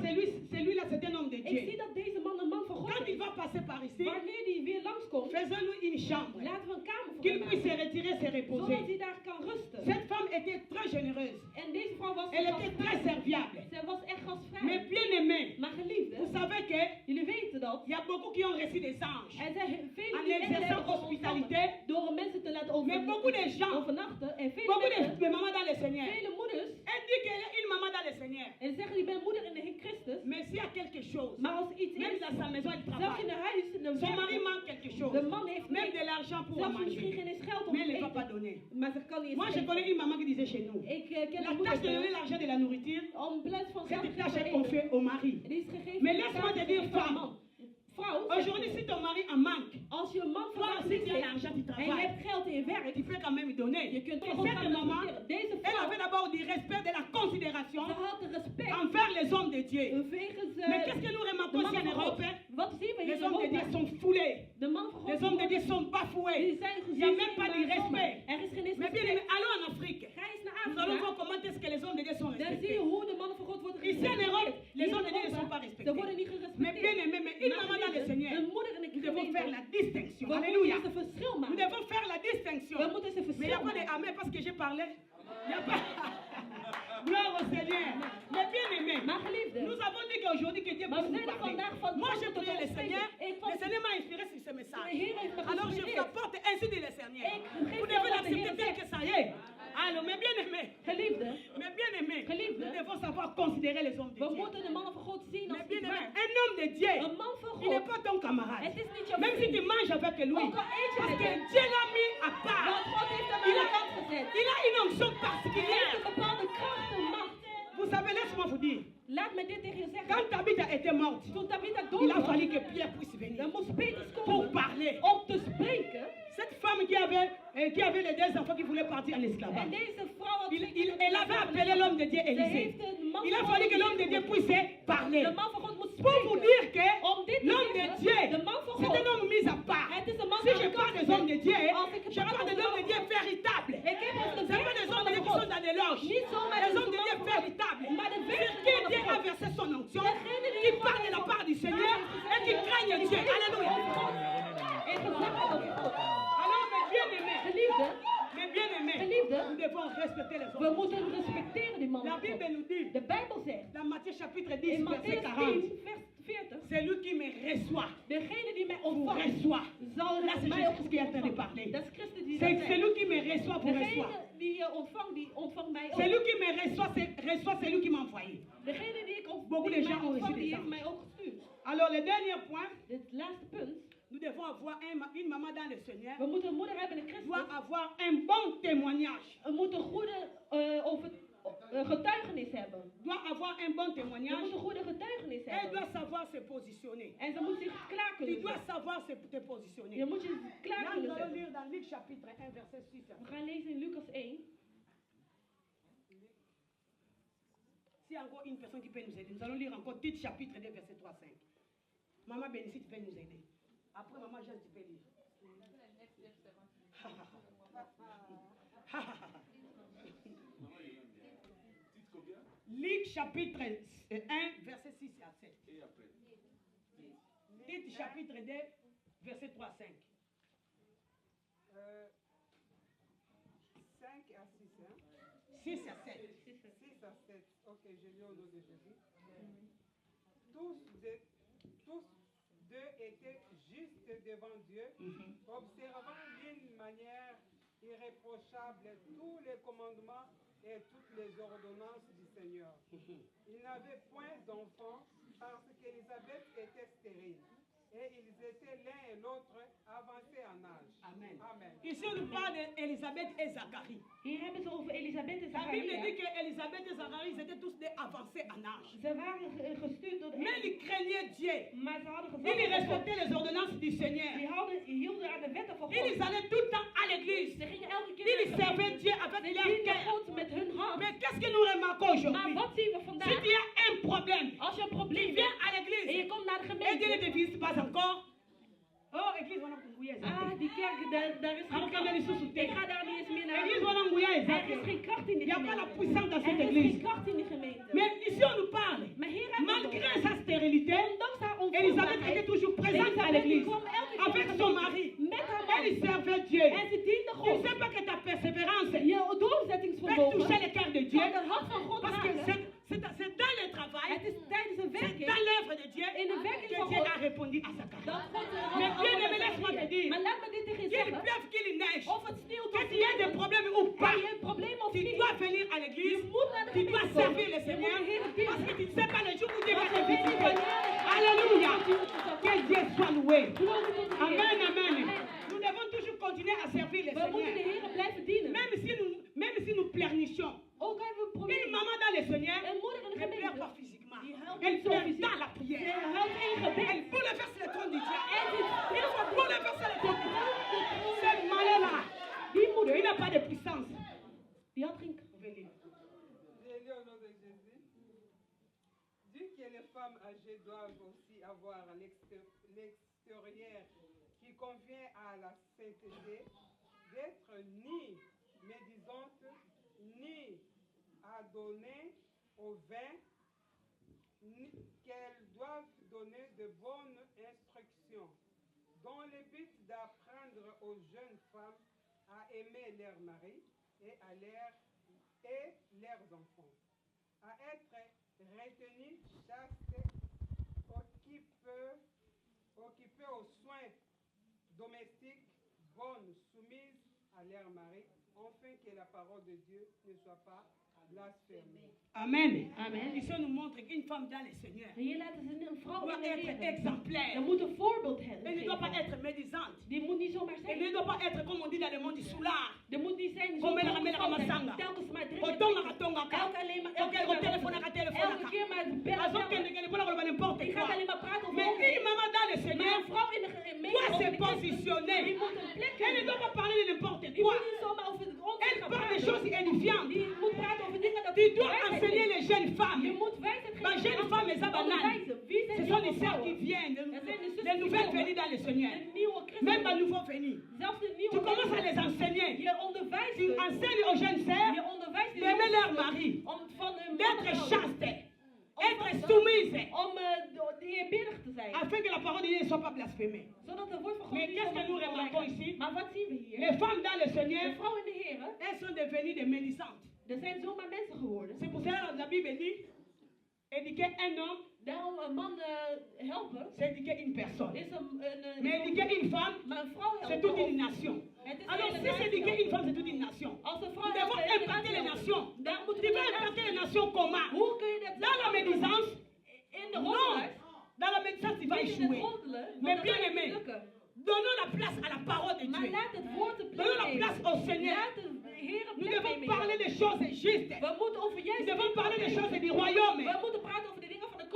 celui-là, c'est un homme de Ik zie Dieu. dat deze man een man van God Quand il is. va passer par ici, Wanneer die weer langskomt, faisons-lui une chambre, laten we een kamer voor qu'il hem puisse se maken, retirer, se zodat reposer. hij daar kan rusten. Cette femme était très généreuse. En deze vrouw was Elle était très gastvrij. serviable. Zij was echt Mais gastvrij. bien aimée, Maar vous geliefde, savez qu'il jullie weten dat. y a beaucoup qui ont reçu des anges. Er zijn vele En die engelen exerçant hebben hospitalité, ontvangen door mensen te laten mais beaucoup de gens, overnachten. En vele beaucoup mensen, de mamans dans le Seigneur, vele moeders, elle dit qu'elle est une maman dans le Seigneur. en ze zeggen je bent moeder in de Heer Christus. Mais s'il y a quelque chose, Maar als iets même is, dans sa maison, elle zelfs in travaille. haar huis, dan Son mari werkt manque quelque chose, de man heeft même de niks, l'argent pour zelfs misschien manger. geen eens geld om Mais te elle ne va pas eten. donner. Maar ze kan niet Moi, eens je geven. connais une maman qui disait chez nous, Ik ken la een moeder tâche de donner l'argent de la nourriture, om in plaats van geld cette te tâche est geven, confiée au mari. die is gegeven. Mais laisse-moi te dire, femme, Vrouw, aujourd'hui, si ton mari a mal geld in je werk, tu peux quand même donner. je kunt Et toch ook cette gaan maman, respecteren. Deze elle vrouw, avait d'abord du respect, de la considération ze had respect envers les hommes de Dieu. wegens Mais qu'est-ce que nous de remarquons ici en mannen van Europe? God. Wat zien we hier Les in hommes de Dieu Europa? sont foulés. De mannen van God Les hommes de Dieu worden- sont die bafoués. zijn Il n'y a gezien, même pas de maar respect. er is geen eens Mais bien respect. aimé, allons en Afrique. Ga eens naar Nous allons Afrika. voir comment est-ce que les hommes de Dieu sont Dan zie je respectés. hoe de mannen van God worden Ici en Europe, gerespecteerd. les Hier hommes de in Dieu ne sont Europa, pas ze respectés. worden niet Mais bien gerespecteerd. aimé, mais une Maar maman dans le geliefde, Seigneur, een moeder in de nous devons faire gemeente, la distinction. we moeten Alléluia. eerst een verschil Nous maken. devons faire la distinction. We moeten eens een Mais il n'y a verschil pas de maken. amen parce que j'ai parlé. Il n'y a pas. Gloire au Seigneur. Mais bien aimé, Maar geliefde, nous avons dit qu'aujourd'hui que Dieu maar peut we nous zijn er parler. vandaag van Moi God j'ai tot prié ons le Seigneur. spreken. Ik Le was- Seigneur m'a inspiré sur ce de message. Heer heeft me Alors je geïnspireerd. rapporte ainsi dit le Seigneur. Ik Vous geef devez jou wat de l'accepter Heer tel zegt. que ça y est. Alors, mais bien aimé, Geliefde, Geliefde. nous devons savoir considérer les hommes de we Dieu. moeten de mannen van God zien Mais als bien iets aimé, waard. un homme de Dieu, Een man van il n'est God, pas ton camarade. het is niet jouw Même si tu vriend. manges avec lui. Ook al eet je Parce met que hem. Dieu l'a mis à Want part. God heeft hem Il aan a, de kant gezet. il a une onction Hij heeft particulière. een bepaalde kracht en macht. Vous savez, laisse-moi vous dire. Laat me dit tegen je zeggen. Quand Tabitha était morte, Toen Tabitha dood il a was, fallu que Pierre puisse venir dan moest Petrus pour komen parler. om te spreken. Cette femme qui avait les deux enfants qui voulaient partir en En esclavage. deze vrouw had Elle avait appelé l'homme de Dieu Ze Élisée. heeft een man Il a van fallu God que l'homme de Dieu puisse parler. De man van God moet Pour vous spreken. dire que Om dit te l'homme de zeggen, Dieu, de man van c'est God. un homme mis à part. Het is een man Si aan je de kant parle des gezet. hommes de Dieu, Als ik je parle des hommes de Dieu véritables. Ik heb over de Ce n'est pas des hommes de Dieu qui sont dans des loges. Niet zomaar Les de hommes de man Dieu van God. véritables. Maar de Ceux werkelijke qui man Dieu van a God. versé son onction, Degene die qui God parlent de la part du Seigneur et qui craignent Dieu. Alléluia. En gezag over God. Alors, mes bien-aimés, Geliefde, mes bien-aimés, Geliefde, nous devons respecter les we hommes. moeten respecteren die man La van Bible God. nous dit, De Bijbel zegt dans Matthieu chapitre 10, in verset Matthäus 40, 10, vers 40. c'est lui qui me reçoit. Degene die mij Vous ontvangt, reçoit. zal Là, c'est mij Jésus ook qui est en train de ontvangen. parler. Dat is Christus die dat C'est zegt. celui qui me reçoit pour Degene reçoit. die je ontvangt, die ontvangt mij ook. Celui qui me reçoit, c'est lui qui m'a envoyé. Degene die ik Beaucoup de die mij gens ont reçu ontvangt, die des heeft anges. mij ook gestuurd. Alors, le dernier point, Het laatste punt. nous devons avoir une maman dans le Seigneur, We moeten een moeder hebben in Christus. doit avoir un bon témoignage. We moeten een goede getuigenis hebben. Doit avoir un bon Je témoignage. moet een goede getuigenis Elle hebben. doit savoir se positionner. En ze moet zich klaar Tu kunnen dois zetten. savoir te positionner. Je moet je klaar Là, nous kunnen allons zetten. lire dans Luc chapitre 1, verset 6. We gaan lezen in Lucas 1. S'il y a encore une personne qui peut nous aider, nous allons lire encore Tite chapitre 2, verset 3 5. Maman Bénédicte, tu peux nous aider. Après, Maman Jeanne, tu peux lire. Luc chapitre 1, verset 6 à 7. Et après. Tite chapitre 2, verset 3 à 5. 5 à 6, hein? 6 à 7. 6 à 7. Ok, je lis au nom de Jésus. Tous deux étaient justes devant Dieu, observant d'une manière irréprochable tous les commandements et toutes les ordonnances du Seigneur. Ils n'avaient point d'enfants parce qu'Élisabeth était stérile. Et ils étaient l'un et l'autre avancés en âge. Amen. Amen. Ici, on nous parle d'Élisabeth et Zacharie. Hier hebben ze over Elisabeth en La Bible dit Zacharia. qu'Élisabeth et Zacharie, ils étaient tous des avancés en âge. Ze waren gestuurd door de Mais ils craignaient Dieu. Maar ze hadden Ils gezegd, respectaient les ordonnances du Seigneur. hielden aan de wetten van God. Ils allaient tout le temps à l'église. Ze gingen elke keer Ils naar de servaient gemeente. Dieu avec Ze leur dienden cœur. God met hun hart. Mais qu'est-ce que nous remarquons Maar aujourd'hui? wat zien we Si vandaag? tu as un problème, Als je een tu probleem viens hebt à en je l'église komt naar de et Dieu ne gemeente. te visite pas encore. Oh, église, on a compris. Ah, die kerk, daar is geen kracht. Ik ga daar niet eens meer naar. Église, on a compris. Er is geen kracht in Il die n'y a pas la gemeente. puissance dans Er cette is geen église. kracht in die gemeente. Mais ici, on nous parle. Maar hier hebben we Malgré het sa stérilité, ondanks haar Elisabeth était onvruchtbaarheid, toujours présente à Elisabeth die l'église kwam elke keer avec naar de son gemeente mari. met haar Elle man. servait Dieu. En ze diende Tu God. ne sais pas que ta persévérance Je peut doorzettingsvermogen toucher le cœur de Dieu. kan de hart van God Parce que raken. c'est dans le travail, Het is tijdens een c'est werking dans l'œuvre de Dieu in de werking que van Dieu God a répondu à sa dat carrière. God Mais bien aimé, laisse-moi te dire, Maar laat me dit tegen je qu'il zeggen. pleuve, qu'il neige, Of het sneeuwt que of tu aies des niet. problèmes ou pas, Heb je een probleem of tu niet? dois venir à l'église, Je moet naar de tu dois gemeente servir komen. le Je Seigneur, moet de Heer parce que dienen. tu ne sais pas le jour où Dieu va Want te je weet niet visiter. wanneer. Alléluia. Que Dieu soit loué. Glorie tot de Heer. Amen, amen. Nous devons toujours continuer à servir le We moeten de Seigneur. Heer blijven dienen. Même si nous pleurnichons. Ook hebben we een Une probleem. maman dans le Seigneur Een moeder in de ne pleure gemeente. pas physiquement. Die huilt Elle niet zo pleure fysiek. dans la Ze prière. huilt in gebed. Elle bouleverse le trône du Dieu. En ze Il faut bouleverser le trône du Dieu. Ce malheur-là, n'a pas de puissance. Die had geen... J'ai lu au nom de Jésus. Dit que les femmes âgées doivent aussi avoir l'extérieur qui convient à la sainteté, d'être ni médisantes, ni adonnées au vin, qu'elles doivent donner de bonnes instructions, dans le but d'apprendre aux jeunes femmes à aimer leur mari et leurs enfants, à être retenues chastes, occupées aux soins domestiques, bonnes, soumises à leur mari, afin que la parole de Dieu ne soit pas blasphémée. Amen. Amen. Ici, on nous montre qu'une femme dans le Seigneur En hier laten ze een vrouw doit in de être Heer. exemplaire. Dat moet een voorbeeld Elle ne doit pas geven. être médisante. Die moet niet zomaar Elle ne zijn. doit pas être, comme on dit dans le monde, du soulard. Er moet niet zijn Comme elle ramène la zo masanga. telkens maar Otonga drinken. katonga ka. Elke alleen maar Ok, au téléphone à téléphone. elke keer maar bellen. Azokende kende pona koloba n'importe Die quoi. gaat alleen maar praten over Mais ons. une maman dans le Maar Seigneur een vrouw in de doit gemeente se over de positionner. die moet een plek Elle ne doit hebben. pas parler de n'importe Die quoi. moet niet zomaar over het grond Elle gaan parle des praten. choses édifiantes. Die moet praten over dingen dat Tu dois wijsheid enseigner is. les jeunes Je femmes. moet wijsheid Ma geven. jeune femme est banane. Onderwijzen. Wie zijn Ce die sont jonge les sœurs qui vrouwen? viennent, Dat zijn de zussen les die nouvelles komen. venues dans le Seigneur. De nieuwe Même ma christenen. nouveau venue. Zelfs de Tu nieuwe commences à christenen. les enseigner. Je onderwijst Tu ze. enseignes aux jeunes sœurs Je onderwijst die d'aimer jonge leur vrouwen mari, om van hun d'être mannen te chaste, houden. être soumise, Om eerbiedig te zijn. afin que la parole de Dieu ne soit pas blasphémée. Zodat het woord van God Mais niet qu'est-ce que nous zomaar remarquons kan ici? Maar wat zien we hier? Les femmes dans le De Seigneur, vrouwen in de Heer, elles sont devenues des médisantes. er zijn zomaar mensen geworden. C'est pour ça que la Bible dit, éduquer un homme, Daarom een man helpen c'est éduquer une personne. is Mais éduquer une femme, maar een vrouw c'est helpen. toute une nation. Het is Alors een si hele c'est éduquer natie. une femme, c'est toute une nation. Als een vrouw Nous devons helpt, impacter les nations. daar Tu moeten we veux naar impacter les luisteren. nations comment? Hoe kun je dat Dans la médisance? in de Non. onderwijs? Dans la médisance, tu vas Niet in het échouer. roddelen, want Mais dan bien gaat het aimé, niet lukken. donnons la place à la parole de Maar Dieu. laat het woord de Donnons la plek place nemen. au Seigneur. Laat de Heer een Nous plek devons nemen. parler des choses justes. We moeten over Nous juist devons parler des choses du We royaume. moeten praten over de dingen van de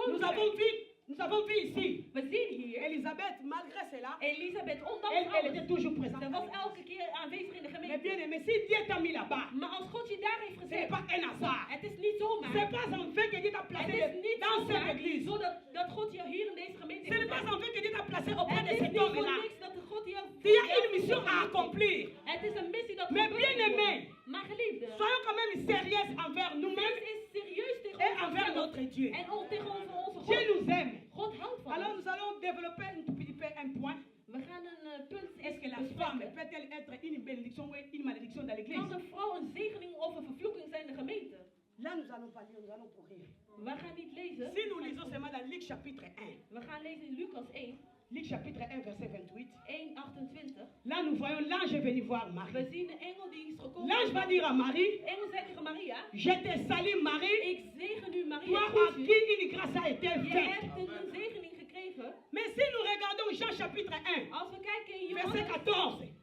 Nous avons vu ici, We zien hier, Elisabeth, malgré cela, Elisabeth, ondanks elle alles, était toujours présente. ze was elke keer aanwezig in de Mais gemeente. bien aimé, si Dieu t'a mis là-bas, Maar als God je daar heeft ce n'est gezet, pas un hasard. het is niet zomaar. Ce n'est pas en fait que Dieu t'a placé Het is niet dans cette zomaar église. zodat dat God je hier in deze gemeente Ce n'est heeft pas gezet. en fait que Dieu t'a placé auprès Het de is cet niet voor homme-là. niks dat God je Tu as une mission à accomplir. Het is een missie dat Mais God bien wil. aimé, Maar geliefde, soyons quand même sérieux envers wees nous-mêmes is serieus tegen et envers onszelf notre Dieu. en tegenover onze Dieu God. nous aime. God houdt van Alors ons. nous allons développer un tout petit peu un point. We gaan een punt Est-ce que la femme peut-elle être une bénédiction ou une malédiction dans l'église? Kan een vrouw een zegening of een vervloeking zijn in de gemeente? Là, nous allons pas lire, nous allons courir. We gaan niet lezen. Si nous lisons seulement dans Luc chapitre 1, We gaan lezen in Lucas 1, Luc chapitre 1, verset 28, 1:28. là nous voyons l'ange est venu voir We Marie. zien de engel die is gekomen. L'ange va dire à Marie, De engel zei tegen Maria, je te salue Marie, ik zegen u Maria. toi groet à u. qui une grâce a été Je faite. hebt een zegening gekregen. Mais si nous regardons Jean chapitre 1, Als we kijken in verset Johannes 14,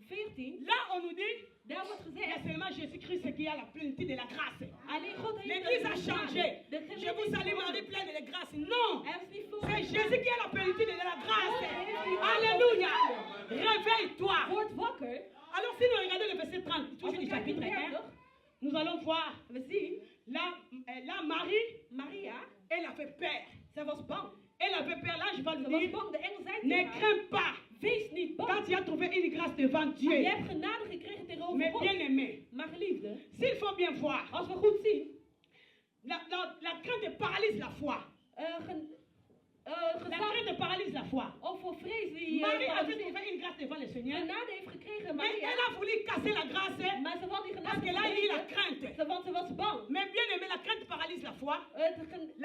14, là on nous dit, daar wordt il y a gezegd, seulement Jésus-Christ qui a la plénitude de la grâce. alleen God heeft L'église a het changé. gedaan. De Je gemeente vous is salue Marie veranderd. pleine de grâce. Non, Er is niet veel. c'est Jésus qui a la plénitude de la grâce. Alléluia. Réveille-toi. Word wakker. Alors si nous regardons le verset 30, Als toujours we du kijken chapitre in 1, 30, nous allons voir we zien, là Marie, Maria, elle a fait peur. zij was bang. Elle avait peur, l'ange va lui Ze was dire, bang. De engel zei ne tegen haar, crains pas. wees niet bang. Quand tu as trouvé une grâce devant Dieu. Je hebt genade gekregen tegenover Mais God. bien aimé, Maar geliefde, s'il faut bien voir, als we goed zien, la crainte paralyse la foi. La gezag crainte paralyse la foi. of voor vrees die Marie avait paralyseert. trouvé une grâce devant le Seigneur. genade heeft gekregen, Mais Maria. elle a voulu casser la grâce Maar ze wou die parce genade qu'elle a eu la breken, crainte. want ze was bang. Mais bien aimé, la crainte paralyse la foi.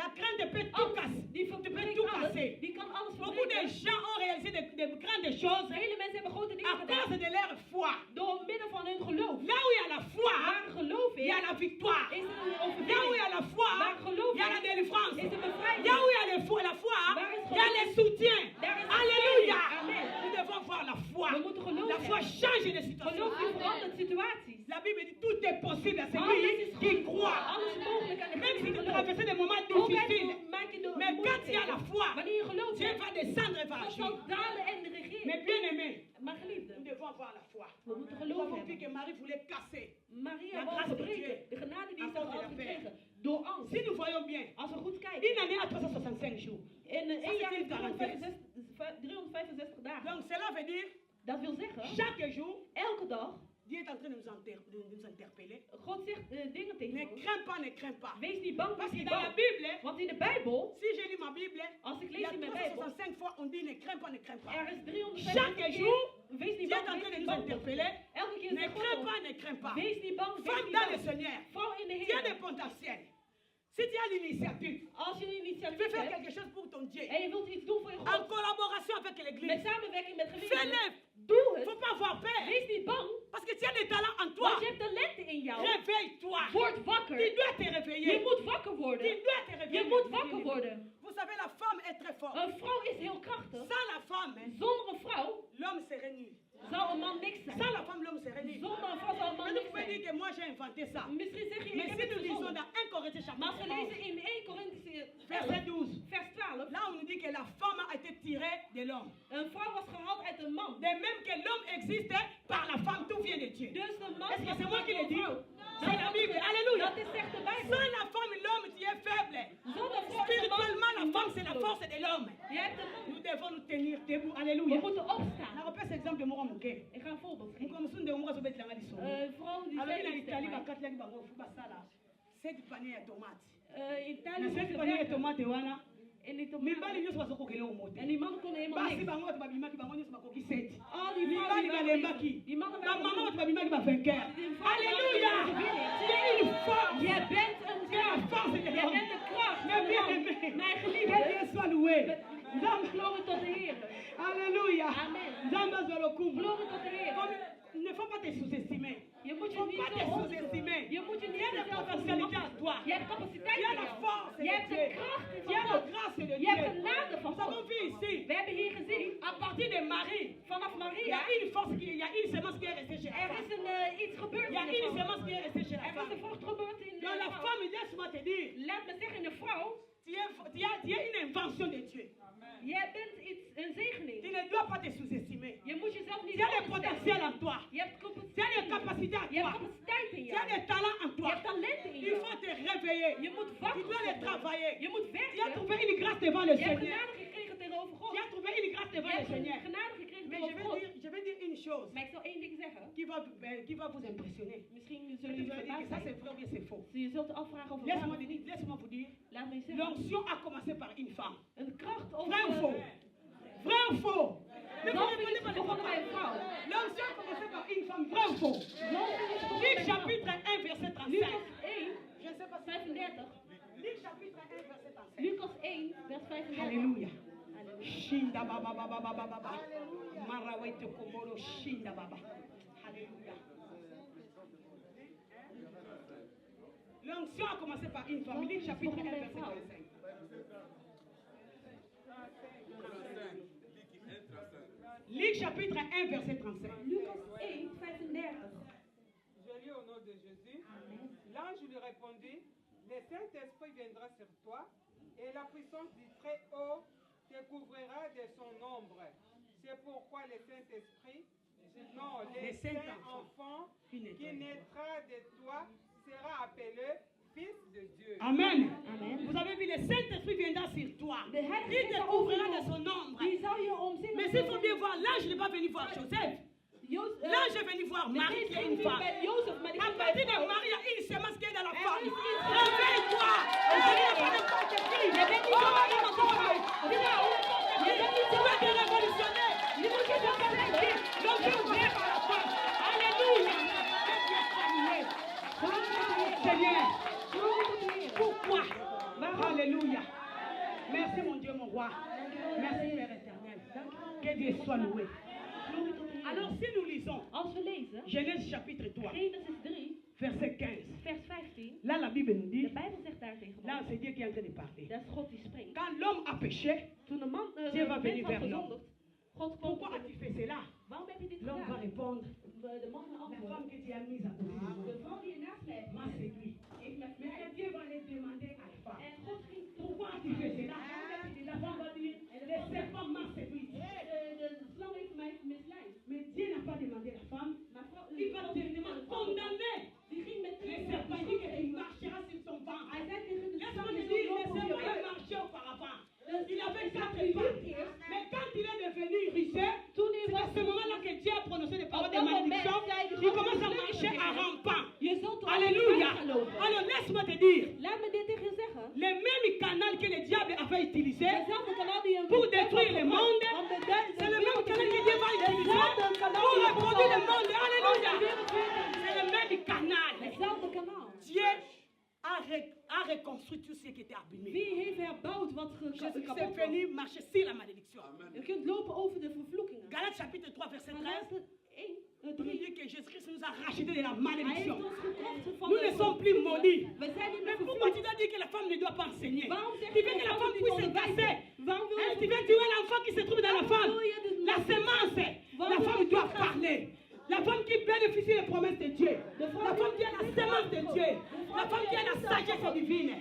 La crainte peut tout casser. Die Tu peux verbreekt tout alles. casser. Die kan alles Beaucoup de verbreken. gens ont réalisé de grandes choses Vele mensen hebben grote dingen à cause gedaan de leur foi. door middel van hun geloof. Là où il y a la foi, Waar geloof il y a is, la victoire. is er een Là où il overwinning. y a la foi, Waar geloof il y a la is, délivrance. is er bevrijding. Là où il y a la foi, il y a le soutien. Daar is Alléluia. Amen. Nous devons voir la foi. We moeten geloof La foi hebben. change de situation. Geloof die verandert situaties. La Bible dit tout est possible à Alles celui is qui goed. croit. Alles is mogelijk aan Même si degene die tu gelooft. traverses des moments Ook difficiles, maak je door mais quand il y a la foi, wanneer je gelooft Dieu hebt, va descendre et va God agir. zal dalen en Mais regeren. bien aimé, Maar geliefde, nous devons devons avoir la foi. We moeten Nous geloof avons vu hebben. que Marie voulait casser. Maria La wou grâce de verbreken. Dieu. De genade die À ze cause de had la gekregen. peur. Door angst. Si nous voyons bien, Als we goed kijken. une année à 365 jours. In Ça, één jaar c'est heeft une parenthèse. 365 dagen. Donc cela veut dire, Dat wil zeggen, chaque jour, elke dag, Dieu est en train de nous interpeller. God zegt dingen tegen Ne ons. crains pas, ne crains pas. Wees niet bang, Parce wees que niet dans la bang. Bible, Want in de Bijbel, si je lis ma Bible, als ik il y a lees in mijn Bijbel, 365 fois on dit ne crains pas, ne crains pas. er is 365 Chaque jour, keer, wees niet Dieu est bang, en train wees de niet nous bang. interpeller. Elke keer Ne zegt crains God pas, ons, ne crains pas. wees niet bang, wees Femme niet dans le bang. Seigneur. Val in de Tu as des Heer. potentiels. Si tu as l'initiative, Als je een tu veux initiatief faire hebt quelque chose pour ton Dieu, en je wilt iets doen voor je en God, collaboration avec met l'église, samenwerking met gemeenten, fais-le. doe Il ne faut het. pas avoir peur. Wees niet bang, Parce que tu as des talents en toi. want je hebt talenten in jou. Réveille-toi. Word wakker. Tu dois te Je réveiller. moet wakker Tu worden. dois te Je réveiller. moet wakker worden. Vous savez, la femme est très forte. Een vrouw is heel krachtig. Sans la femme, Zonder een vrouw l'homme serait nul. zou een man niks zijn. Sans la femme, l'homme serait nul. Zonder een vrouw zou een man Mais vous niks pouvez dire zijn. que moi j'ai inventé ça. Misschien zeg je, ik Mais heb si het nous lisons verzonnen. dans 1 Corinthiens Maar als we chapitre lezen 11, in 1 Corinthië verset 12, vers 12. là on nous dit que la femme a été tirée de l'homme. Een vrouw was gehaald uit een man. De même que l'homme existe par la femme, tout vient de Dieu. Dus de man Est-ce que was c'est moi qui le gehaald dis? door een vrouw. C'est la Bible. Alléluia. Dat is zegt de Bijbel. Sans la femme, l'homme, tu es faible. Zonder vrouw is de man Spirituellement, la femme, c'est la machteloos. force de l'homme. Je hebt de man. Nous devons nous tenir debout. We Alléluia. moeten On opstaan. repère cet exemple de Mora Mouké. Ik ga een voorbeeld Nous geven. commençons de Mora Zobet Langa Lisso. Een vrouw die Alors, zei il a iets Italie, tegen mij. 4 langues, bango, fuba sala. 7 paniers de tomates. In Italië Na moest 7 ze paniers de werken. tomates wana. En die Mibali tomaten. nyonso bazokokela yo mote. En die man kon helemaal Basi niks. bango bato babimaki bango nyonso bakoki 7. Al die Mibali vrouwen balembaki. die mannen Bamama waren bato babimaki ba vainqueur. Die vrouwen Alléluia. waren winning. Tu es une force. Jij bent een Tu es la kracht. force de Jij l'homme. bent de kracht van Mais de bien man. aimé. Mijn Que geliefde. Dieu soit loué. Dan glorie tot de Heer. Alléluia. Amen. Zamba zolokumu. Glorie tot de Heer. Il ne faut pas te sous-estimer. Je moet Il je ne faut niet pas te zo sous-estimer. Je moet je Il niet y a des zelf potentialités en toi. Je hebt capaciteit Il y a in la jou. force Je hebt de de Dieu. kracht Il y van a la God. grâce de Je hebt Dieu. genade van Nous avons God. vu ici, We hebben hier gezien, à partir de Marie, vanaf il y Maria, a une force, il y a une semence qui est restée chez er elle. is iets gebeurd Il y a in de une vrouw. semence qui est restée chez la Er is femme. een vrucht gebeurd in Dans la de vrouw. femme, laisse-moi te dire, Laat me zeggen, in de vrouw, tu es une invention de Dieu. jij bent een Tu zegening. ne dois pas te sous-estimer. Je moet jezelf niet Tu as des onderschatten. potentiels en toi. Je hebt Tu as des capaciteit. capacités en Je hebt toi. capaciteit in Tu as jou. des talents en Je toi. hebt talenten in Il jou. faut te réveiller. Je moet Tu wakker dois les worden. travailler. Je moet Tu as werken. trouvé une grâce devant le Je hebt Seigneur. genade gekregen tegenover God. Tu as trouvé une grâce Je devant le hebt Seigneur. genade gekregen Mais tegenover God. je vais dire une chose Maar ik zal één ding zeggen. qui va vous impressionner. Misschien Je zullen vais jullie dire que verbaasd ça c'est zijn. vrai ou bien c'est faux. Je zult afvragen over Laisse-moi vous dire, Laat me je zeggen. l'onction a commencé par une femme. Een kracht over Vrai ou faux? Vrai ou faux? Mais vous Zalving répondez is pas les begonnen bij een fois. vrouw. L'onction a commencé par une femme. Vrai ou faux? Zalving is begonnen bij Luc een vrouw. chapitre 1 verset 35. Lucas 1, Je ne sais pas si 35. Luc chapitre 1 verset 35. Lucas 1, vers 35. Alléluia. Shinda baba baba baba baba. Marawete komoro shinda baba. Alléluia. L'onction a commencé par une femme. Luc chapitre 1 verset 35. Luc chapitre 1 verset 35. Lucas 1, 35. Je lis au nom de Jésus. L'ange lui répondit, le Saint-Esprit viendra sur toi et la puissance du Très-Haut te couvrira de son ombre. C'est pourquoi le Saint-Esprit, non, le Le Saint-Enfant qui naîtra de toi sera appelé Fils de Dieu. Amen. Amen. Vous avez vu, le Saint-Esprit viendra sur toi. De Heilige Il te Geest couvrira de over son ombre. Die zou je omzingen. Mais s'il faut bien voir, l'ange n'est pas venu voir Joseph. L'ange est venu voir Marie qui est une femme. Jozef, maar die À ging bij partir de vrouw. Marie, il y a une semence qui est dans la Er femme. is iets Réveille-toi. Il n'y a pas n'importe qui. Je bent niet zomaar iemand anders. Tu vas te révolutionner. Je moet je zelf hebben. Donc tu es ouvert par la femme. Alléluia. Seigneur, pourquoi? Alléluia. Merci mon Dieu, mon roi. Merci Père éternel. Que Dieu soit loué. Alors si nous lisons Als we lezen, Genèse chapitre 3, Genesis 3, verset 15. vers 15. Là la Bible nous De dit, Bijbel zegt daar tegen là ons. c'est Dieu qui est en train de parler. Dat is God die spreekt. Quand l'homme a péché, Toen de man Dieu va de venir mens had vers l'homme. gezondigd, God kwam. Pourquoi as-tu fait cela? Waarom heb je dit L'homme va gedaan? répondre, De man la antwoordde. femme que tu as mise à côté de moi De vrouw die je naast mij m'a hebt séduit. heeft mij Mais verleid. Dieu va aller demander à la femme, En God ging pourquoi as-tu fait cela? La femme va dire, le serpent m'a séduit. de slang heeft mij misleid. Mais Dieu n'a pas demandé eerst. Mais quand il est devenu riche, Toen hij c'est à was ce moment-là que Dieu a prononcé des paroles Op de dat moment malédiction. zei de Il God commence à van marcher vluchten en tegen hem. rampant. Je zult op Alléluia. gaan lopen. Alors laisse-moi te dire, Laat me dit tegen je zeggen. les mêmes canaux que le diable avait utilisé Dezelfde kanaal die een pour détruire le monde, om de c'est le même canal que Dieu va utiliser pour reproduire le monde. Alléluia. C'est le même canal. Hetzelfde kanaal. Dieu a reconstruit tout ce qui était abîmé. Wie heeft herbouwd wat Jésus kapot est was? venu marcher sur la malédiction. Je kunt lopen over de vervloekingen. Galates chapitre 3 verset 13. Galaten 1, On nous 3. dit que Jésus-Christ nous a rachetés de la Hij malédiction. heeft ons gekocht van Nous de ne sommes plus maudits. We zijn niet Mais meer pourquoi tu vervloekt. dois dire que la femme ne doit pas enseigner? Waarom zeg Tu je veux que la dat femme niet puisse se onderwijzen? casser? Waarom wil Hein, je tu veux tuer l'enfant qui se trouve dans la femme? wil je de La semence. La femme doit parler. La femme qui bénéficie des promesses de Dieu. La femme qui a la semence de Dieu. La femme qui a la sagesse divine.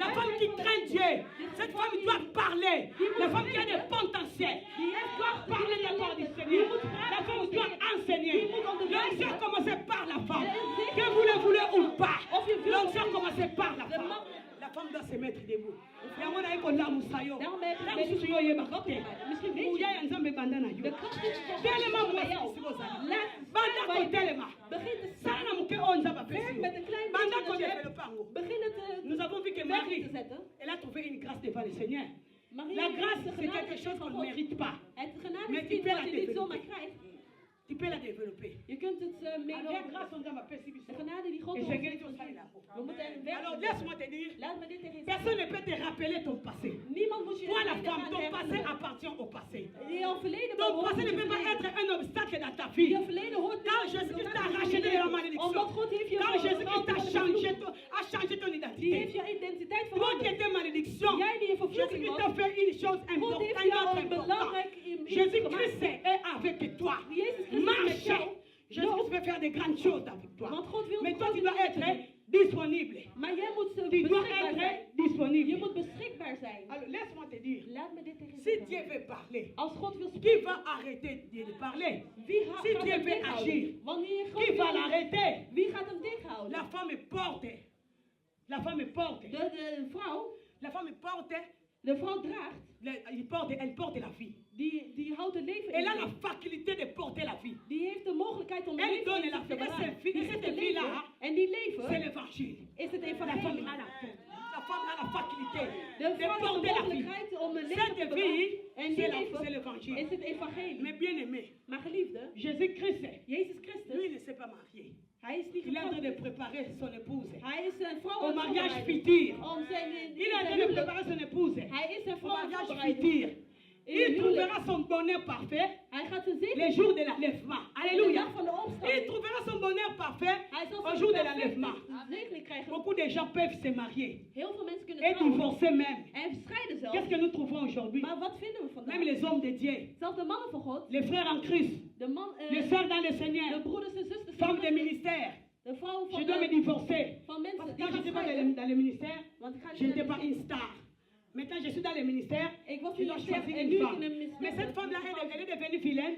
La femme qui craint Dieu. Cette femme doit parler. La femme qui a des potentiels. Elle doit parler de la part du Seigneur. La femme doit enseigner. L'onction commence par la femme. Que vous le voulez ou pas. L'onction commence par la femme. La femme doit se mettre debout. Daarom heb je de kracht is Tellement bij jou. Laat Banda bij kotelema. Begin te Sana staan. muke onza ba Werk pesi. met een klein Banda beetje dat je kote hebt. lepango. Begin het Nous avons vu que werk Marie, te zetten. elle a trouvé une grâce devant le Seigneur. Marie La heeft grâce, de c'est genade quelque chose qu'on ne van God. mérite pas. Het genade Mais is tu niet peux wat la je niet développer. zomaar krijgt. Tu peux la développer. Je kunt het Alors, meewerken. grâce onza ba pesi biso. De genade die God Et ons c'est heeft guéri gegeven. là. We moeten een Alors, werk laisse-moi te dire, Laat me dit tegen je personne zeggen. ne peut te rappeler ton passé. Niemand moet je Toi, la herinneren femme, aan ton het passé verleden. appartient au passé. Jouw verleden Ton behoort passé tot ne je peut pas verleden. être un obstacle dans ta vie. Je verleden hoort Quand niet Jésus-Christ tot t'a je racheté de la verleden. malédiction. Omdat God heeft je Quand Jésus-Christ veranderd van a changé ton die identité. heeft je identiteit Toi qui veranderd. étais malédiction, Jij die een vervloeking Jésus-Christ was. t'a fait une chose God importante. heeft Une jou autre een importante. belangrijk iets Jésus-Christ gemaakt. est avec toi. Jezus Christus is met Marche. jou. Jésus-Christ veut faire des grandes choses avec toi. Want God wil Mais toi, tu grote dois dingen être doen. disponible. Maar jij moet Tu dois beschikbaar zijn. être disponible. Je moet beschikbaar zijn. Alors, laisse-moi te dire, Laat me dit tegen je si Dieu zeggen. veut parler, Als God wil qui spreken, va arrêter de parler? wie Si gaat Dieu hem veut tegenhouden? agir, Wanneer God qui va wil, l'arrêter? wie gaat hem tegenhouden? La femme porte. La femme porte. De vrouw, La femme porte. de vrouw draagt, Elle porte la vie. die houdt het leven Elle a in la zich. faculté de porter la vie. Die heeft de mogelijkheid om Elle leven donne in la zich te vie. Et bewaren. cette vie- Die et geeft cette het vie-là, leven. En die C'est leven l'évangile. is het La femme evangelie. a la femme a la faculté De de vrouw heeft porter de la vie. mogelijkheid om een leven te Cette bewaren. vie, En die c'est leven l'évangile. is het evangelie. Mais bien aimé, Maar geliefde, Jésus-Christ, Jezus lui, Christus, il ne s'est pas marié. hij is niet Il est en train de getrouwd. préparer son épouse Hij is zijn vrouw au aan het mariage voorbereiden. futur. Om zijn Il est en train de préparer son épouse Hij is zijn au vrouw aan het mariage voorbereiden. futur. In Il het huwelijk. trouvera son bonheur parfait Hij gaat zijn le zegen jour de l'enlèvement. de Alléluia. dag van de Il opstanding. trouvera son bonheur parfait Hij zal au zijn jour de perfecte l'enlèvement. zegening krijgen. Beaucoup de gens peuvent se marier Heel veel mensen kunnen et trouwen divorcer même. en scheiden zelfs. Qu'est-ce que nous trouvons aujourd'hui? Maar wat vinden we vandaag? Même les hommes de Dieu, Zelfs de mannen van God, les frères en Christ, de man, les sœurs dans le de Seigneur, broeders en zusters, femmes de ministère. de vrouwen Je van, dois me divorcer. van mensen Parce que die quand gaan j'étais pas scheiden. dans le ministère, Want ik ga je niet n'étais naar pas de une star. Maintenant, je suis dans le ministère. Ik was Je in dois ministère choisir en une nu femme. ik in een ministère. Mais cette femme-là, elle est devenue vilaine?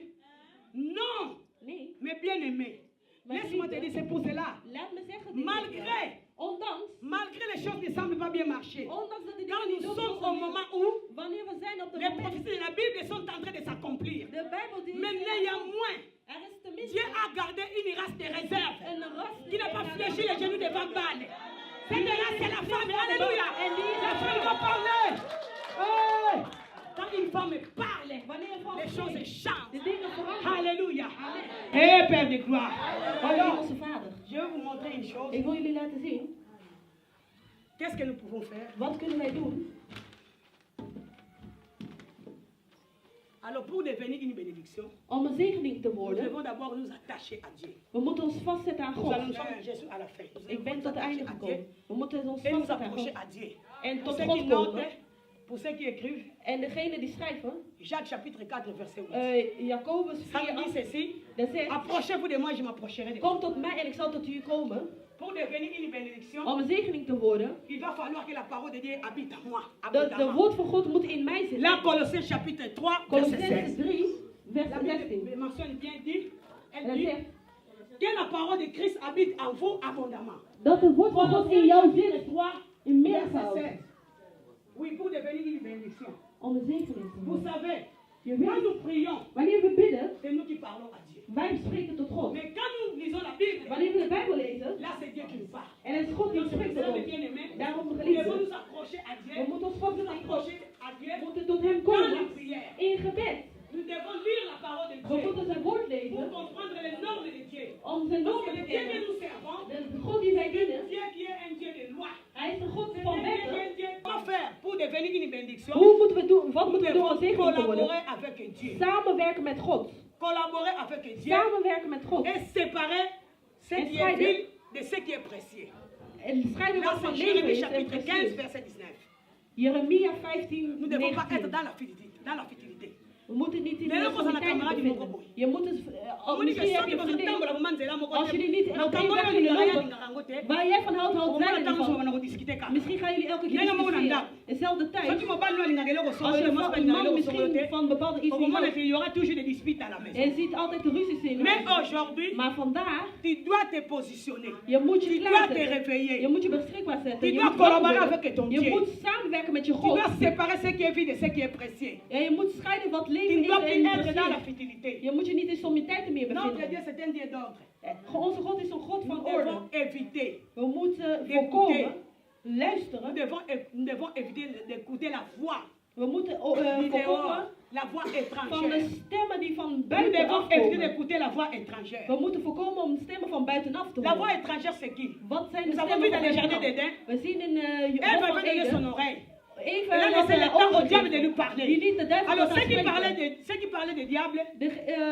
Non, Nee, mais bien aimée. Maar Laisse-moi te liefde, dire, c'est pour cela. laat me zeggen dit. Malgré, Ondanks les choses ne semblent pas bien marcher. dat de Quand dingen niet nous zo sommes au zijn, moment où wanneer we zijn op de les moment, prophéties de la Bible sont en train de s'accomplir. de Bijbel die Mais néanmoins, er is Dieu tenminste a gardé une race de réserve een ras qui n'a pas fléchi les genoux devant Baal. Cette race, c'est la femme. Alléluia. La femme doit parler. Hey. Quand une femme parle, wanneer een vrouw les choses spreekt, changent. de dingen veranderen. Alléluia. Amen. Hé, Père de gloire. Alors, Onze Vader, je vais vous montrer une chose. ik wil jullie laten zien, Qu'est-ce que nous pouvons faire? wat kunnen wij doen Alors, pour devenir une bénédiction, om een zegening te nous worden. devons d'abord nous attacher à Dieu. We moeten ons vastzetten aan Nous allons God. faire Jésus à la fin. Nous allons Ik ben nous tot het einde attacher à Dieu gekomen. We moeten ons et nous vastzetten aan approcher God. à Dieu. En Pour tot ceux God qui notent, komen. pour ceux qui écrivent, En degene die schrijven, Jacques chapitre 4, verset 8. Jacobus Ça 4, nous dit 8, ceci. dat zegt, Approchez-vous de moi, je m'approcherai de vous. kom tot mij en ik zal tot u komen. Pour devenir une bénédiction, Om een zegening te worden, il va falloir que la parole de Dieu habite en moi. de abondamment. woord van God moet in mij zitten. Là, Colossiens chapitre 3, verset Colossenzen 16. 3, vers La 16. Bible mentionne bien dit, En elle dat dit zegt, que la parole de Christ habite en vous abondamment. dat het woord van God in jou zit, 3, in verset meervoud. 16. Oui, pour devenir une bénédiction. om een zegening te Vous worden. savez, Je quand weet, nous prions, wanneer we bidden, c'est nous qui parlons à Dieu. wij spreken tot God. Mais quand nous lisons la Bible, Wanneer we de Bijbel lezen, là c'est Dieu qui nous parle. en het is God die Donc, spreekt tot mes ons. bien-aimés, Daarom nous devons geliefden, nous accrocher à Dieu, we moeten ons vast nous aan God. accrocher à Dieu We moeten tot Hem dans la komen prière. in gebed. Nous devons lire la parole de We Dieu moeten zijn woord pour lezen comprendre les normes de Dieu. om zijn Parce normen que te le Dieu que kennen. nous servons, De God die wij c'est dienen, un Dieu qui est un Dieu de loi. Hij is een God C'est van un Dieu wetten. qui est un Dieu. Comment faire pour devenir une bénédiction? Hoe moeten we doen? Wat Nous moeten we doen om devons zegening te worden? collaborer avec Dieu. Samenwerken met God. Collaborer avec Dieu Samenwerken met God. et séparer ce En qui est scheiden. vil de ce qui est précieux. En scheiden Là, wat van c'est leven Jérémie is en chapitre 15, precies. verset 19. Jeremia 15, Nous ne devons pas être 19. dans la futilité. Dans la futilité. We moeten niet in Nee, de dat was aan de sommiteit camera die bevinden. moko boy. Je moet het, Monique, misschien heb soki je een vriendin. bazotambola bomanzela moko Als te. jullie niet Na elke kambola dag linga kunnen ya lopen, linga yango te. waar jij van houdt, houdt zij Omona er ntango niet so van. bana kodiscuter kaka. Misschien gaan jullie elke keer Nenga moko na discussiëren. ndako. Dezelfde Soki tijd. mobali no alingaka eloko Als songolo je te, mwasi een alingaka man eloko songolo misschien te. van bepaalde iets niet Okomona houdt. qu'il y aura toujours des disputes à la maison. En je ziet altijd ruzies in. Mais aujourd'hui, Maar vandaag, tu dois te positionner. je moet je Tu dois te klaarzetten. Je réveiller. moet je beschikbaar zetten. Tu Je dois moet collaborer wakker avec ton worden. Je Dieu. moet samenwerken met je Tu God. dois séparer ce qui est vil de ce qui est précieux. En je moet scheiden wat Tu leven ne is dois plus en être dans la precies. futilité. Je moet je niet in sommiteiten meer Notre bevinden. Dieu, c'est un Dieu d'ordre. Onze God is een God Nous van orde. devons éviter. We moeten D'écouter. voorkomen, luisteren. Nous devons éviter d'écouter la voix We moeten du voorkomen dehors, la voix van de étrangère. stemmen die van Nous buitenaf devons éviter komen. d'écouter la voix étrangère. We moeten voorkomen om stemmen van buitenaf te La voix horen. étrangère, c'est qui? Wat zijn de Nous avons stemmen vu van dans le jardin buitenaf? d'Éden, We zien in Ève Hof avait van donné son Eden. oreille. Even Elle a laissé le temps au diable de lui Die parler. liet de duivel Alors, tot ce haar qui spreken. parlait de diable, De,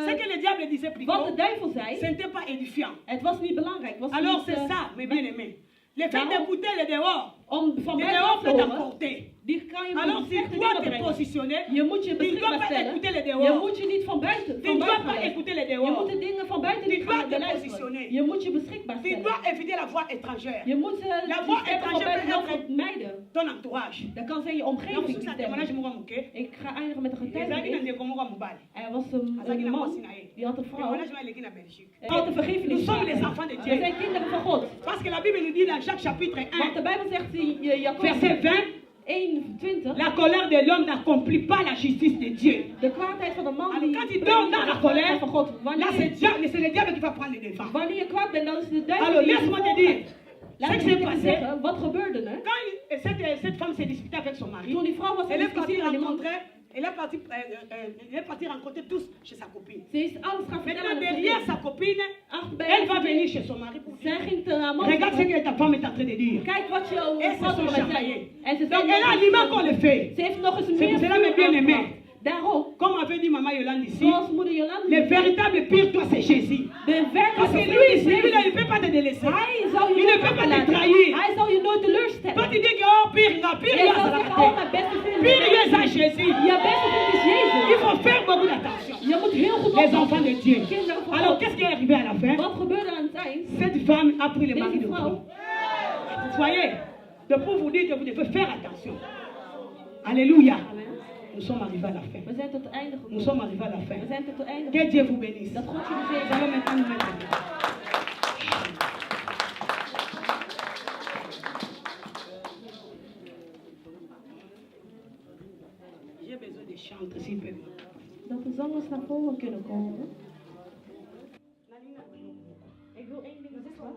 ce que le diable disait wat plutôt, de duivel ce zei, n'était pas édifiant. het was niet belangrijk. Het was Alors, niet, c'est ça, mes bien-aimés. Le fait Daarom- d'écouter le dehors, om van le buitenaf dehors te peut horen, t'emporter. die kan je Alors, met tu slechte dois dingen te brengen. positionner. Je moet je Tu ne dois beschikbaar pas stellen. écouter le Je dehors. moet je niet van buiten Tu ne dois pas laten. écouter le Je dehors. moet de dingen van buiten Tu niet dois gaan te beluisteren. positionner. Je moet je beschikbaar Tu stellen. dois éviter la voix étrangère. Je moet La die voix stemmen van étrangère buitenaf peut être vermijden. ton entourage. Dat kan zijn je Donc, omgeving. sous die un stemmen. témoignage, moi, moké. Ik ga eindigen met een Ezalaki na getuigenis. ndeko moko ya mobali. Er was Azalaki een na man, mwasi na ye. die had een vrouw. Témoignage wana eleki na Belgique. Die had een Nous vergiffenis. sommes les enfants de We Dieu. zijn kinderen van God. Parce que la Bible nous dit dans Jacques chapitre Want de 1, Bijbel zegt in Jacob verset 20, 1:20. la colère de l'homme n'accomplit pas la justice de Dieu. De kwaadheid van de man Alors, die quand il brengt dort niet dans de la rechtvaardigheid colère, van God. là c'est le diable qui va prendre les devants. Wanneer je kwaad bent, dan is de duivel Alors die je laisse-moi te volgt. dire, ce Laat qui me s'est je passé, zeggen, wat gebeurde er? quand cette femme s'est disputée avec son mari, Toen die vrouw was elle est partie discussiëren met die man, rencontrer, elle est partie rencontrer tous chez sa copine. ze is alles gaan vertellen Maintenant aan de derrière vriendin. sa copine, Achter bij elle haar va venir vriendin. chez son mari pour dire, Zij ging te haar man regarde ce zeggen, que ta femme est en train de dire. kijk wat jouw Et c'est vrouw son mij chamaillé. zei. En ze Donc zei elle a nog aliment eens- qu'on le fait. Ze heeft nog eens C'est meer pour cela, mes vuur bien-aimés, aangemaakt. Daarom, comme avait dit maman Yolande ici, zoals moeder Jolande le zei, véritable pire toi c'est Jésus. de Parce que werkelijke lui, vriend is lui là, il Jezus. ne peut pas te délaisser. Hij zal je Il ne nooit peut pas te achterlaten. trahir. Hij zal je nooit Toi teleurstellen. tu dis que oh pire, non, pire, Jij il y a zal ça zeggen, oh mijn beste vriend. Pire, il y a ça Jésus. Je beste vriend is Il Jezus. faut faire beaucoup d'attention. Je moet heel goed Les enfants de Dieu. Kinderen van Alors God. qu'est-ce qui est arrivé à la fin? Wat gebeurde aan het eind? Cette femme a pris le Deze mari de vrouw. trop. Vous voyez, de pour vous dire que vous devez faire attention. Alléluia. Amen. Nous sommes arrivés à la fin. We zijn tot het einde Nous gekomen. sommes arrivés à la We fin. zijn tot het einde Que gekomen. Dieu vous bénisse. Dat God jullie Nous zegen. allons maintenant nous mettre debout. J'ai besoin de chanter s'il peut. Dat de zangers naar voren kunnen komen. Ik wil één ding zeggen.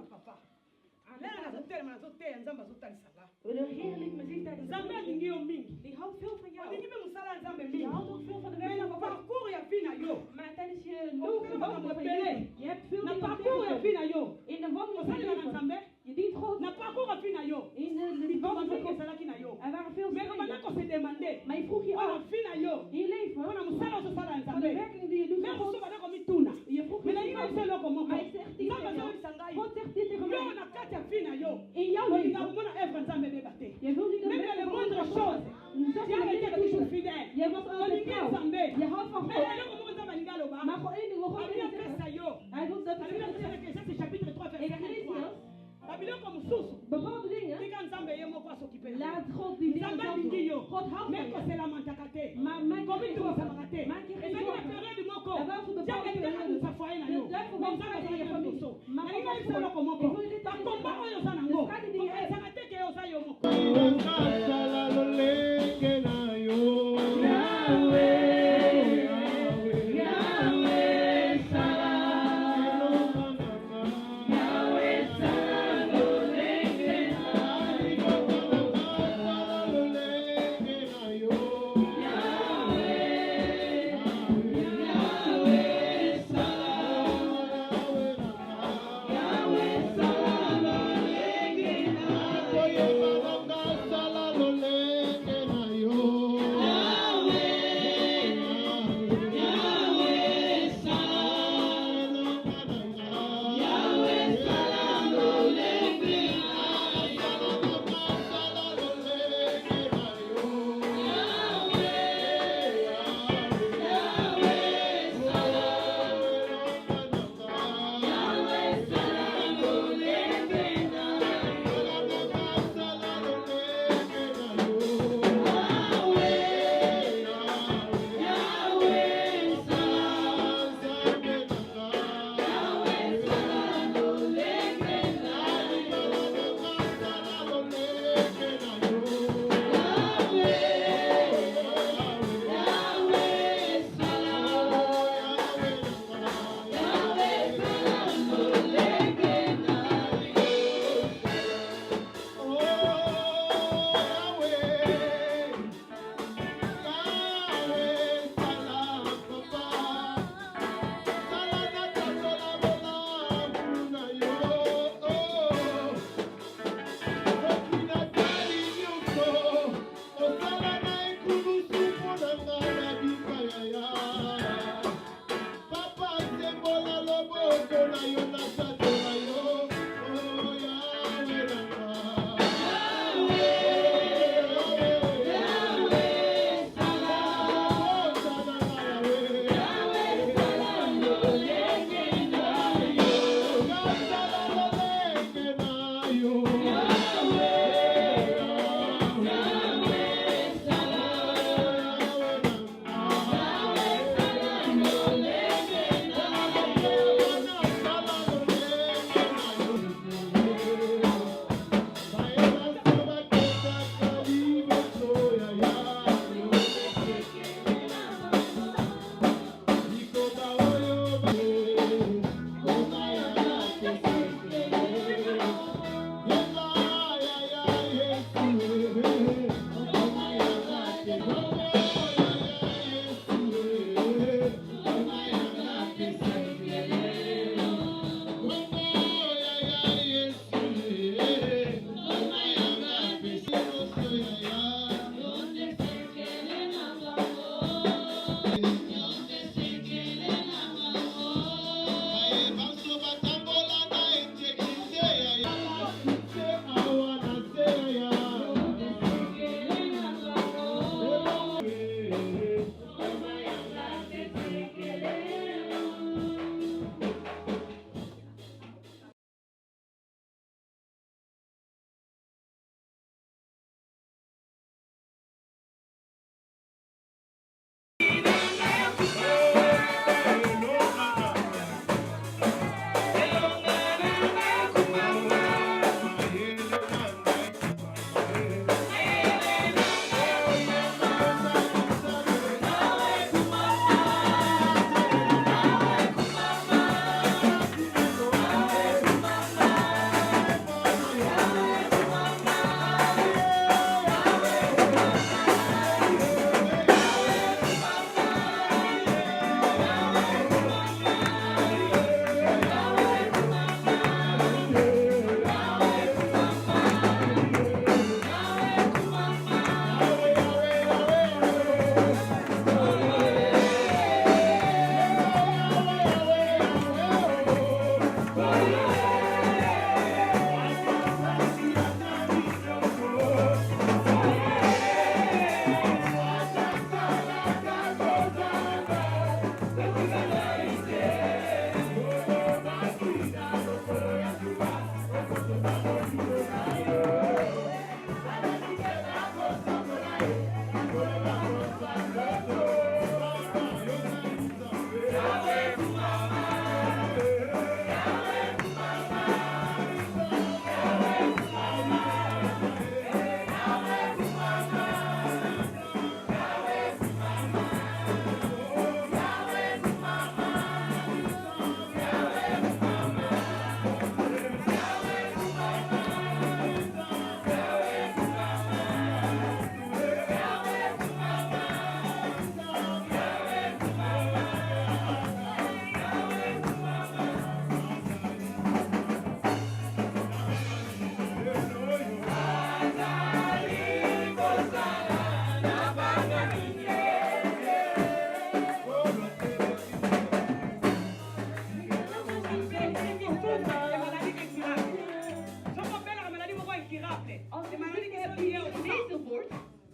De Heer liet me zien tijdens de preek. Die houdt veel van jou. Die houdt ook veel van de werk van God. Maar tijdens je lopen wandelen van je leven, je hebt veel dingen tegengekomen. In de wandeling van je leven, je dient God. In de wandeling van God. Er waren veel strijden. Maar je vroeg je af, in je leven, voor de werking die je doet voor God. Je vroeg je af, maar ik zeg dit tegen jou. God zegt dit tegen mij. In jouw leven, je wil niet dat mensen van andere God. Je was altijd trouw. Je houdt van God. Maar gewoon één ding wil God zeggen. Hij wil dat hij zegt. Ik lees je. Bepaalde dingen. Laat God die dingen zelf doen. God houdt van je. Maar mijn kind is er wel voor bepaalde periodes. De duivel wil strijden in je familie. Maar God is voor. Ik wil je dit zeggen. De strijd die je hebt. Kasala lolenge na yo.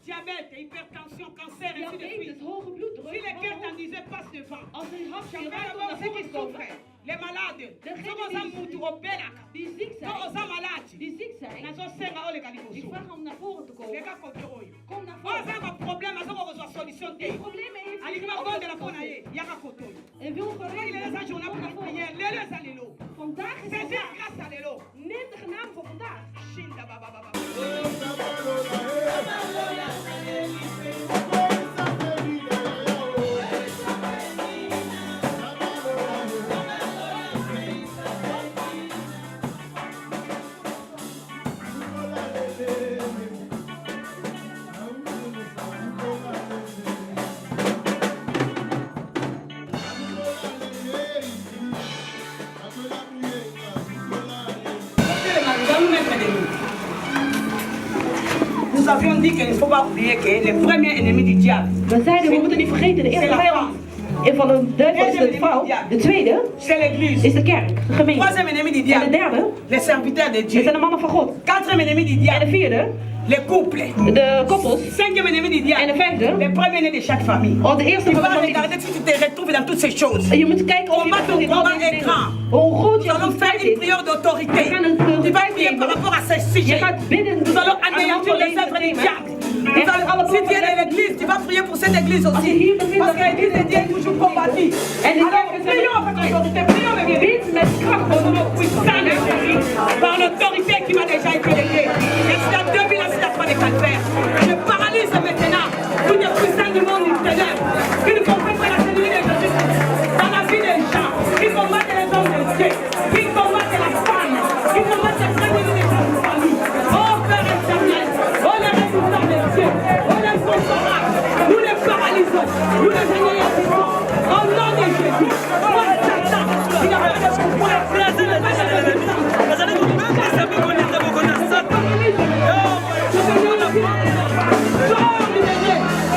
Diabète, hypertension, cancer, et ainsi de suite. Si les cœurs t'en disaient passe devant. J'aimerais d'abord ceux qui souffrent, les malades, ceux qui ont malades, problème, solution. Neem de genade voor vandaag. Nous avions dit qu'il ne faut pas oublier que le premier ennemi du diable, We zeiden, we moeten niet vergeten, de eerste vijand van de duivel is de vrouw. De tweede c'est l'église. is de kerk, de gemeente. Troisième ennemi du En de diable, derde les serviteurs de Dieu. zijn de mannen van God. Quatrième ennemi du En de diable, vierde, les couples. de koppels. Cinquième ennemi du En de diable, vijfde, les premiers-nés de chaque famille. de eerste Tu van de vas familie. regarder si tu te retrouves dans toutes ces choses. En je moet kijken of je Combat ton in al combat deze est grand. dingen. Hoe groot Nous je allons faire strijd une is. prière d'autorité. We gaan een Tu vas strijd prier par nemen. rapport à ces Je sujets. gaat bidden. Nous allons anéantir les œuvres du diable. Si tu es dans l'église, tu vas prier pour cette église aussi. Parce que l'église de Dieu est toujours combattue. Alors, prions avec autorité, prions avec Bid met kracht. au nom puissant de Jésus, par l'autorité qui m'a déjà été donnée. Et c'est à 2000 ans, c'est à toi de calvaire. Je paralyse maintenant tous les puissants du monde du ténèbre qui ne comprennent pas la cellule de Jésus dans la vie des gens, qui combattent les hommes de Dieu, qui combattent la femme, qui combattent les prévenus des gens de famille. Oh Père éternel, oh les résultats de Dieu, oh les consommables, nous les paralysons, nous les anéantissons. Au nom de Jésus, oh Satan, il a fait ce pouvoir.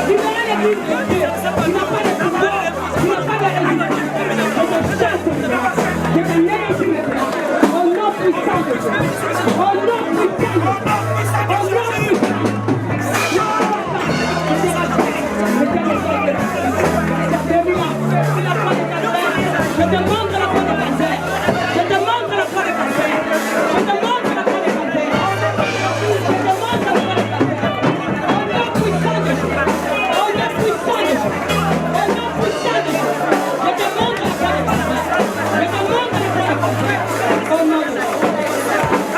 Libérez l'église de Dieu. Tu n'as pas de pouvoir, tu n'as pas de résistance. Je te chasse maintenant. Je te lève maintenant. Au nom puissant de Dieu. Au nom puissant de Dieu. Au nom puissant. Je te montre la foi de cancer. Je te montre la foi de cancer. Je te montre la foi de cancer. Je te montre la foi de cancer. Au nom puissant de Dieu. Au nom puissant de Dieu. Au nom puissant de Dieu. Je te montre la foi de cancer. Je te montre la foi de cancer. Au nom de Dieu.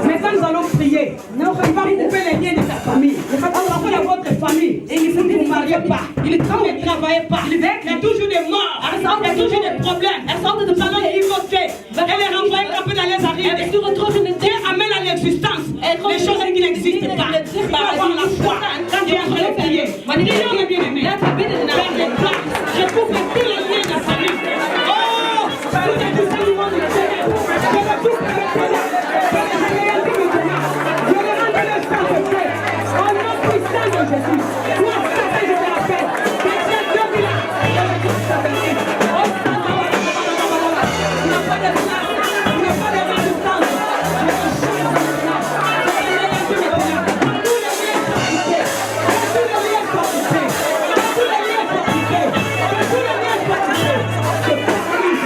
Maintenant, nous allons prier. Il va couper les liens de ta famille. On va faire votre famille. Et il ne vous mariez pas. Il ne travaillez pas. Il y a toujours des morts. Il y a toujours des problèmes. Nous allons invoquer. Elle est renvoyée camper dans les arrières. Dieu amène à l'existence les choses qui n'existent pas. Il faut avoir la foi. Quand tu es en train de prier. Prions les bien-aimés. Vers les plans. Je coupe tous les liens de la famille. Oh! Tous les discernements de la terre. Je le coupe avec la terre. Au nom puissant de Jésus, toi, Satan, je te rappelle, que Dieu est là. Oh, Satan, tu n'as pas de place, tu n'as pas de résistance. Je te chasse maintenant. Je te lève maintenant. Tous les liens sont coupés. Tous les liens sont coupés. Tous les liens sont coupés. Tous les liens sont coupés. Je paralyse.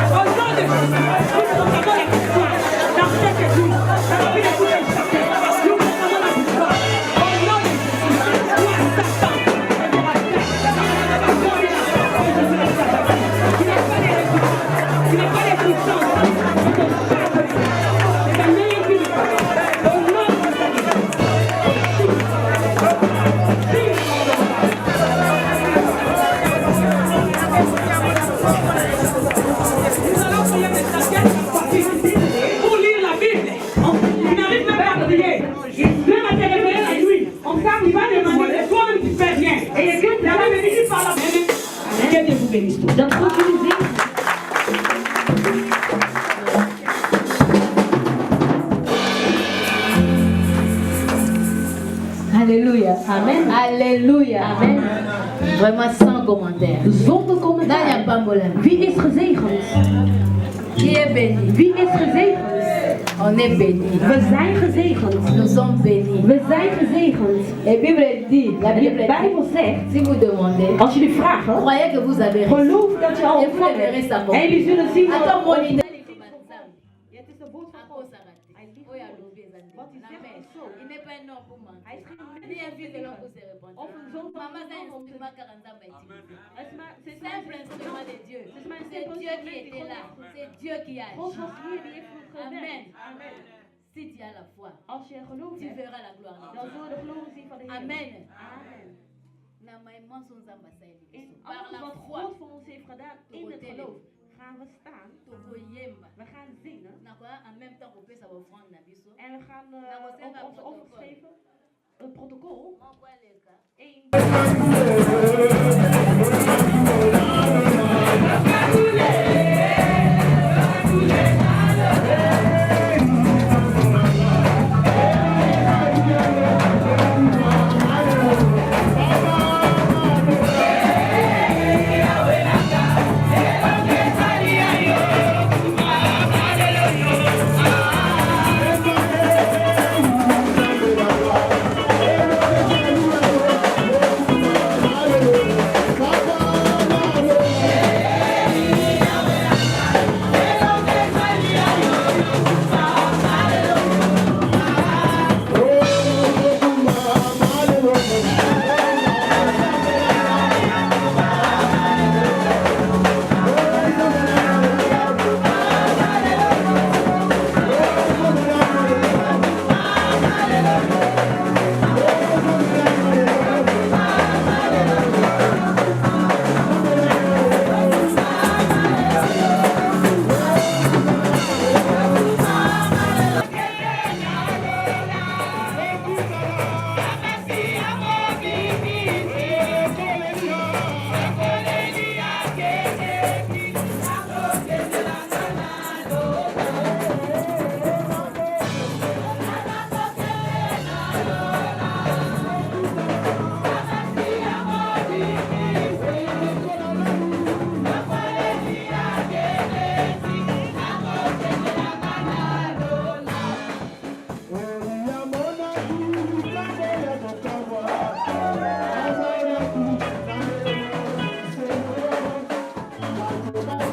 Au nom de Jésus. Alléluia. Amen. Alléluia. Amen. Vraiment sans commentaire. Zonder commentaar. Wie is gezegend? Qui est béni? Wie is gezegend? On est béni. We zijn gezegend. Nous sommes bénis. We zijn gezegend. Et Bible dit, la En de Bible dit, Bijbel zegt, si vous demandez, als jullie vragen, croyez que vous avez reçu. geloof dat je al Et vous le verrez ontvangt. ça. En jullie zullen zien dat Attends, mon idée. het is de woord van God. Il n'est pas un homme pour mentir. Ni un fils de l'homme pour se répondre. Maman, c'est un instrument 40 ans. C'est simple instrument de Dieu. C'est Dieu qui était là. C'est Dieu qui agit. Amen. Si tu as la foi, Als je gelooft tu hebt, verras la gloire de dan Dieu. zul je de glorie zien van de Heer. Amen. Amen. En Par alles la wat foi, God voor ons heeft gedaan in het geloof, gaan we staan. We gaan zingen. en même temps, on peut savoir prendre la biso. En we gaan op onze offers geven. Een protocol. On voit les cas. Thank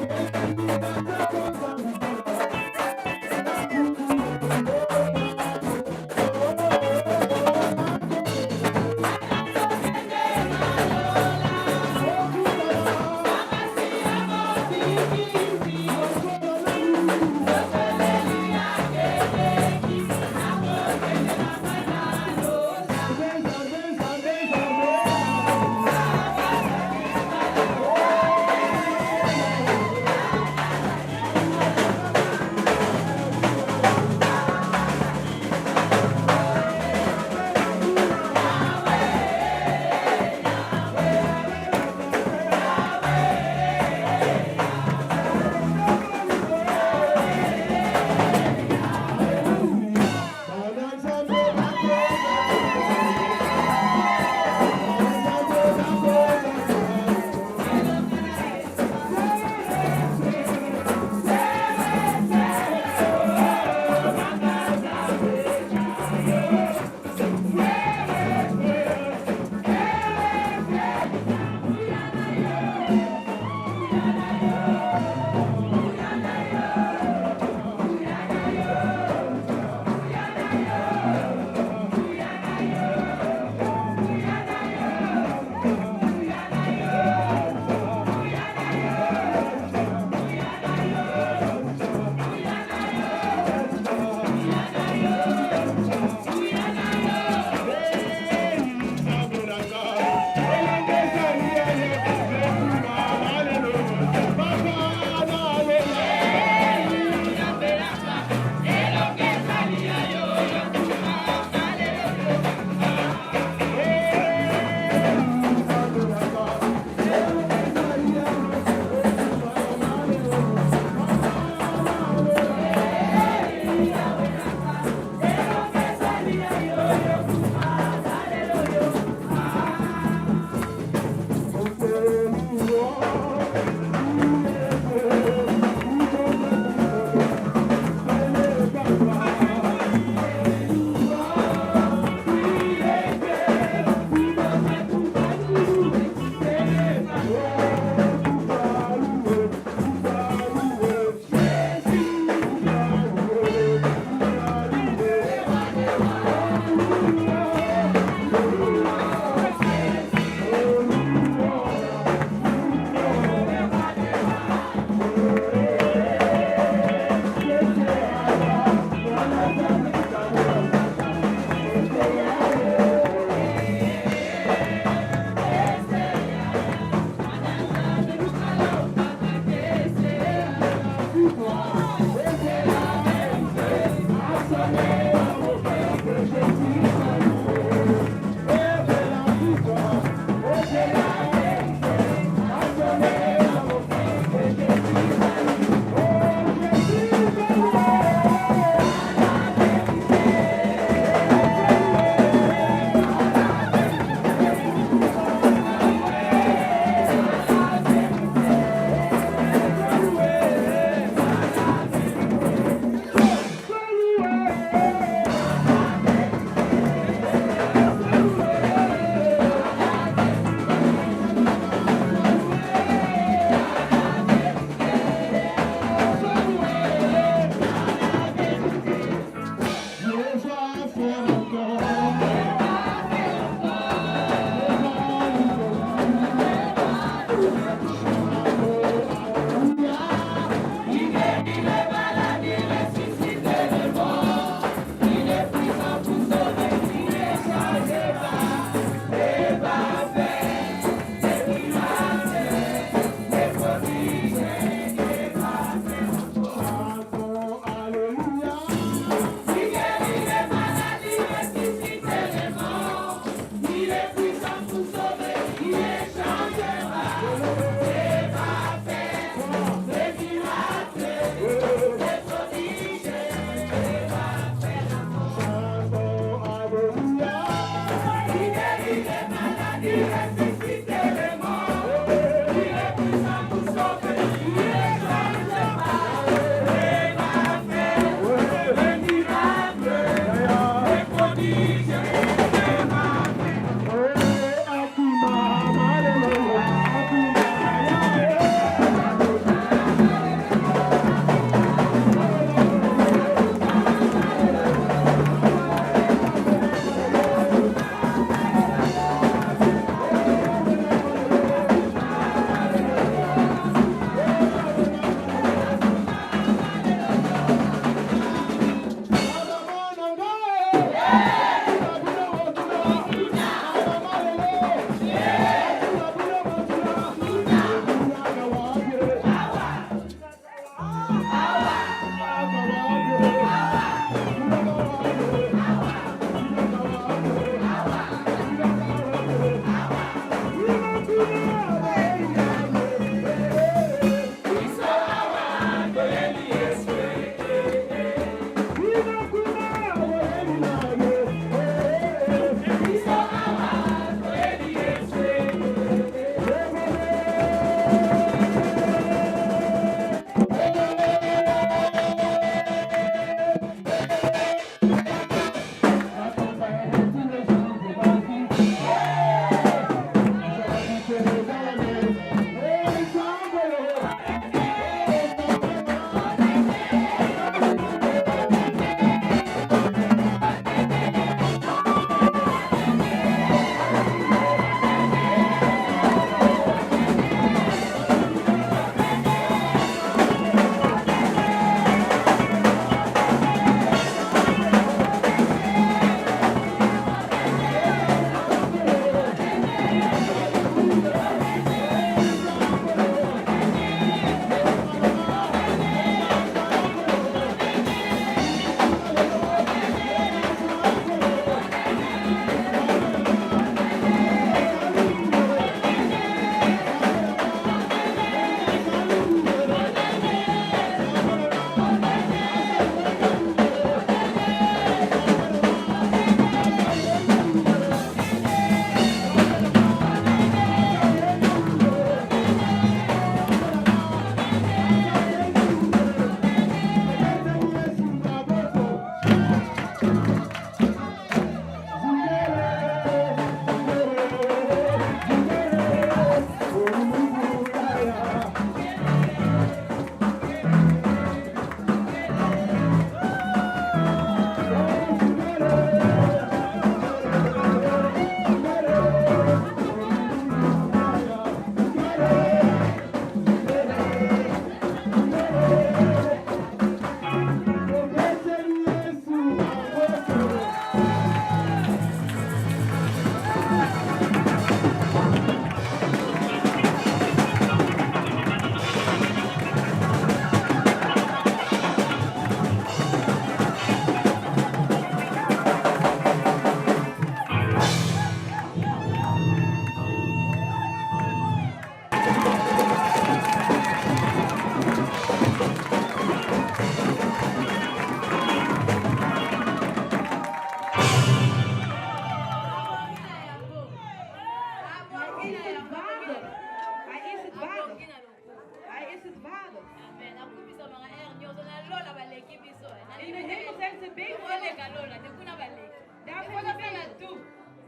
vader. Amen. Akubiso mga nyozo na lola baleki biso. In de hemel zijn ze beter. Oleka lola, de kuna baleki. Daar zijn ze beter.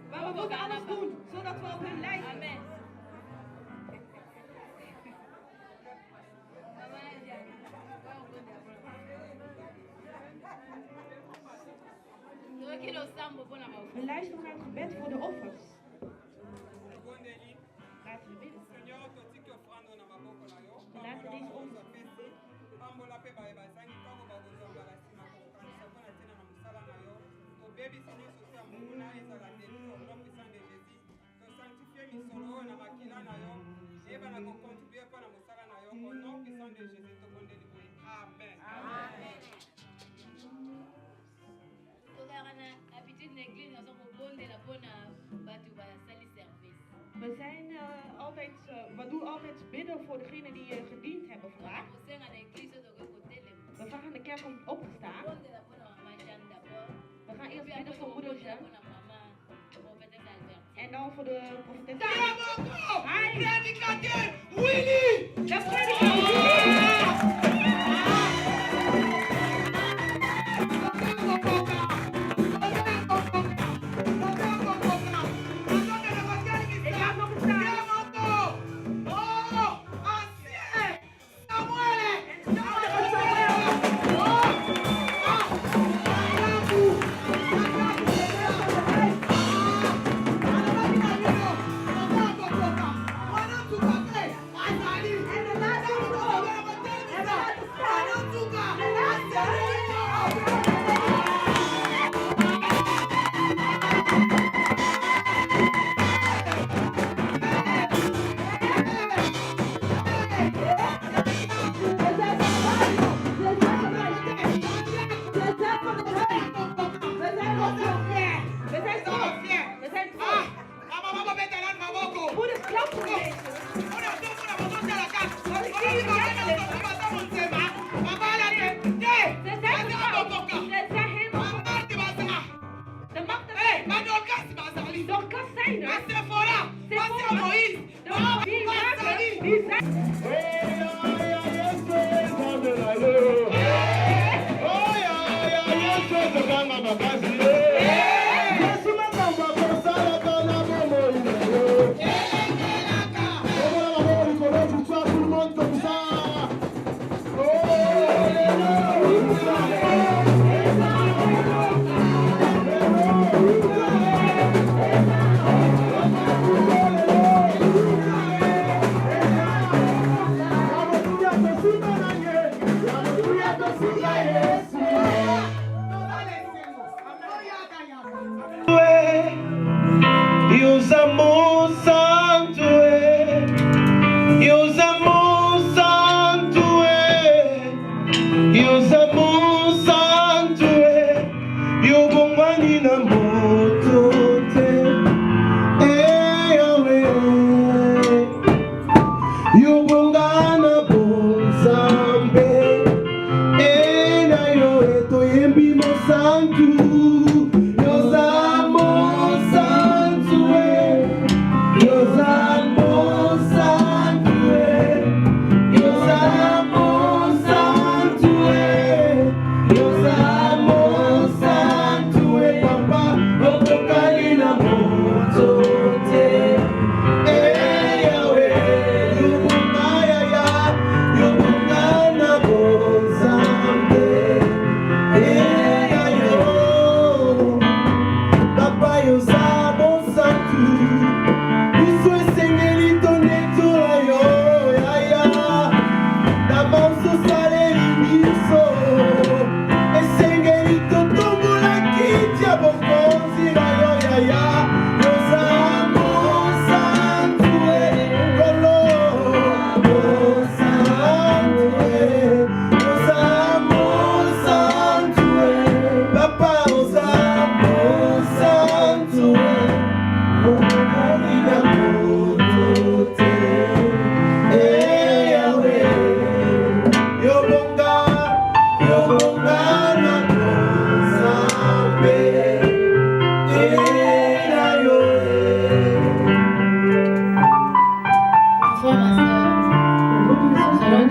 Maar we moeten alles doen, zodat we op hen lijken. Amen. We luisteren naar het gebed voor de offers. Laten we bidden. We laten deze offers. Amen. Habitude l'église, nous sommes au bon de la bonne sali service. We zijn we doen altijd bidden voor degenen die gediend hebben vandaag. We vragen de kerk om op te staan. We gaan eerst bidden voor moeder Jean. En dan voor de profetes. Predicateur Willy! De predicateur! Mwana tuka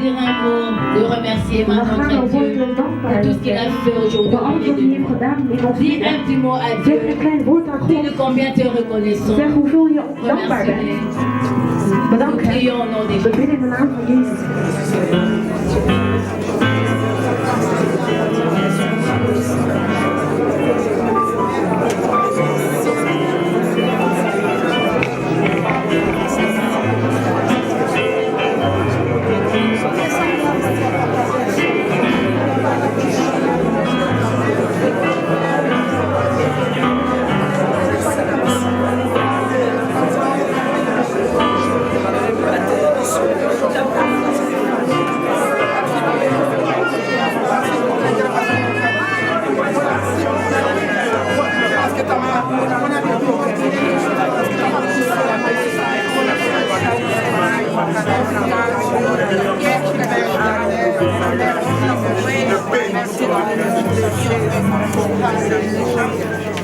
dire un mot de remerciement à notre Dieu pour tout ce qu'il a fait aujourd'hui. Dis un petit mot à Dieu. Dis de combien tu es reconnaissant. Remercie-les. Nous prions au nom de Jésus.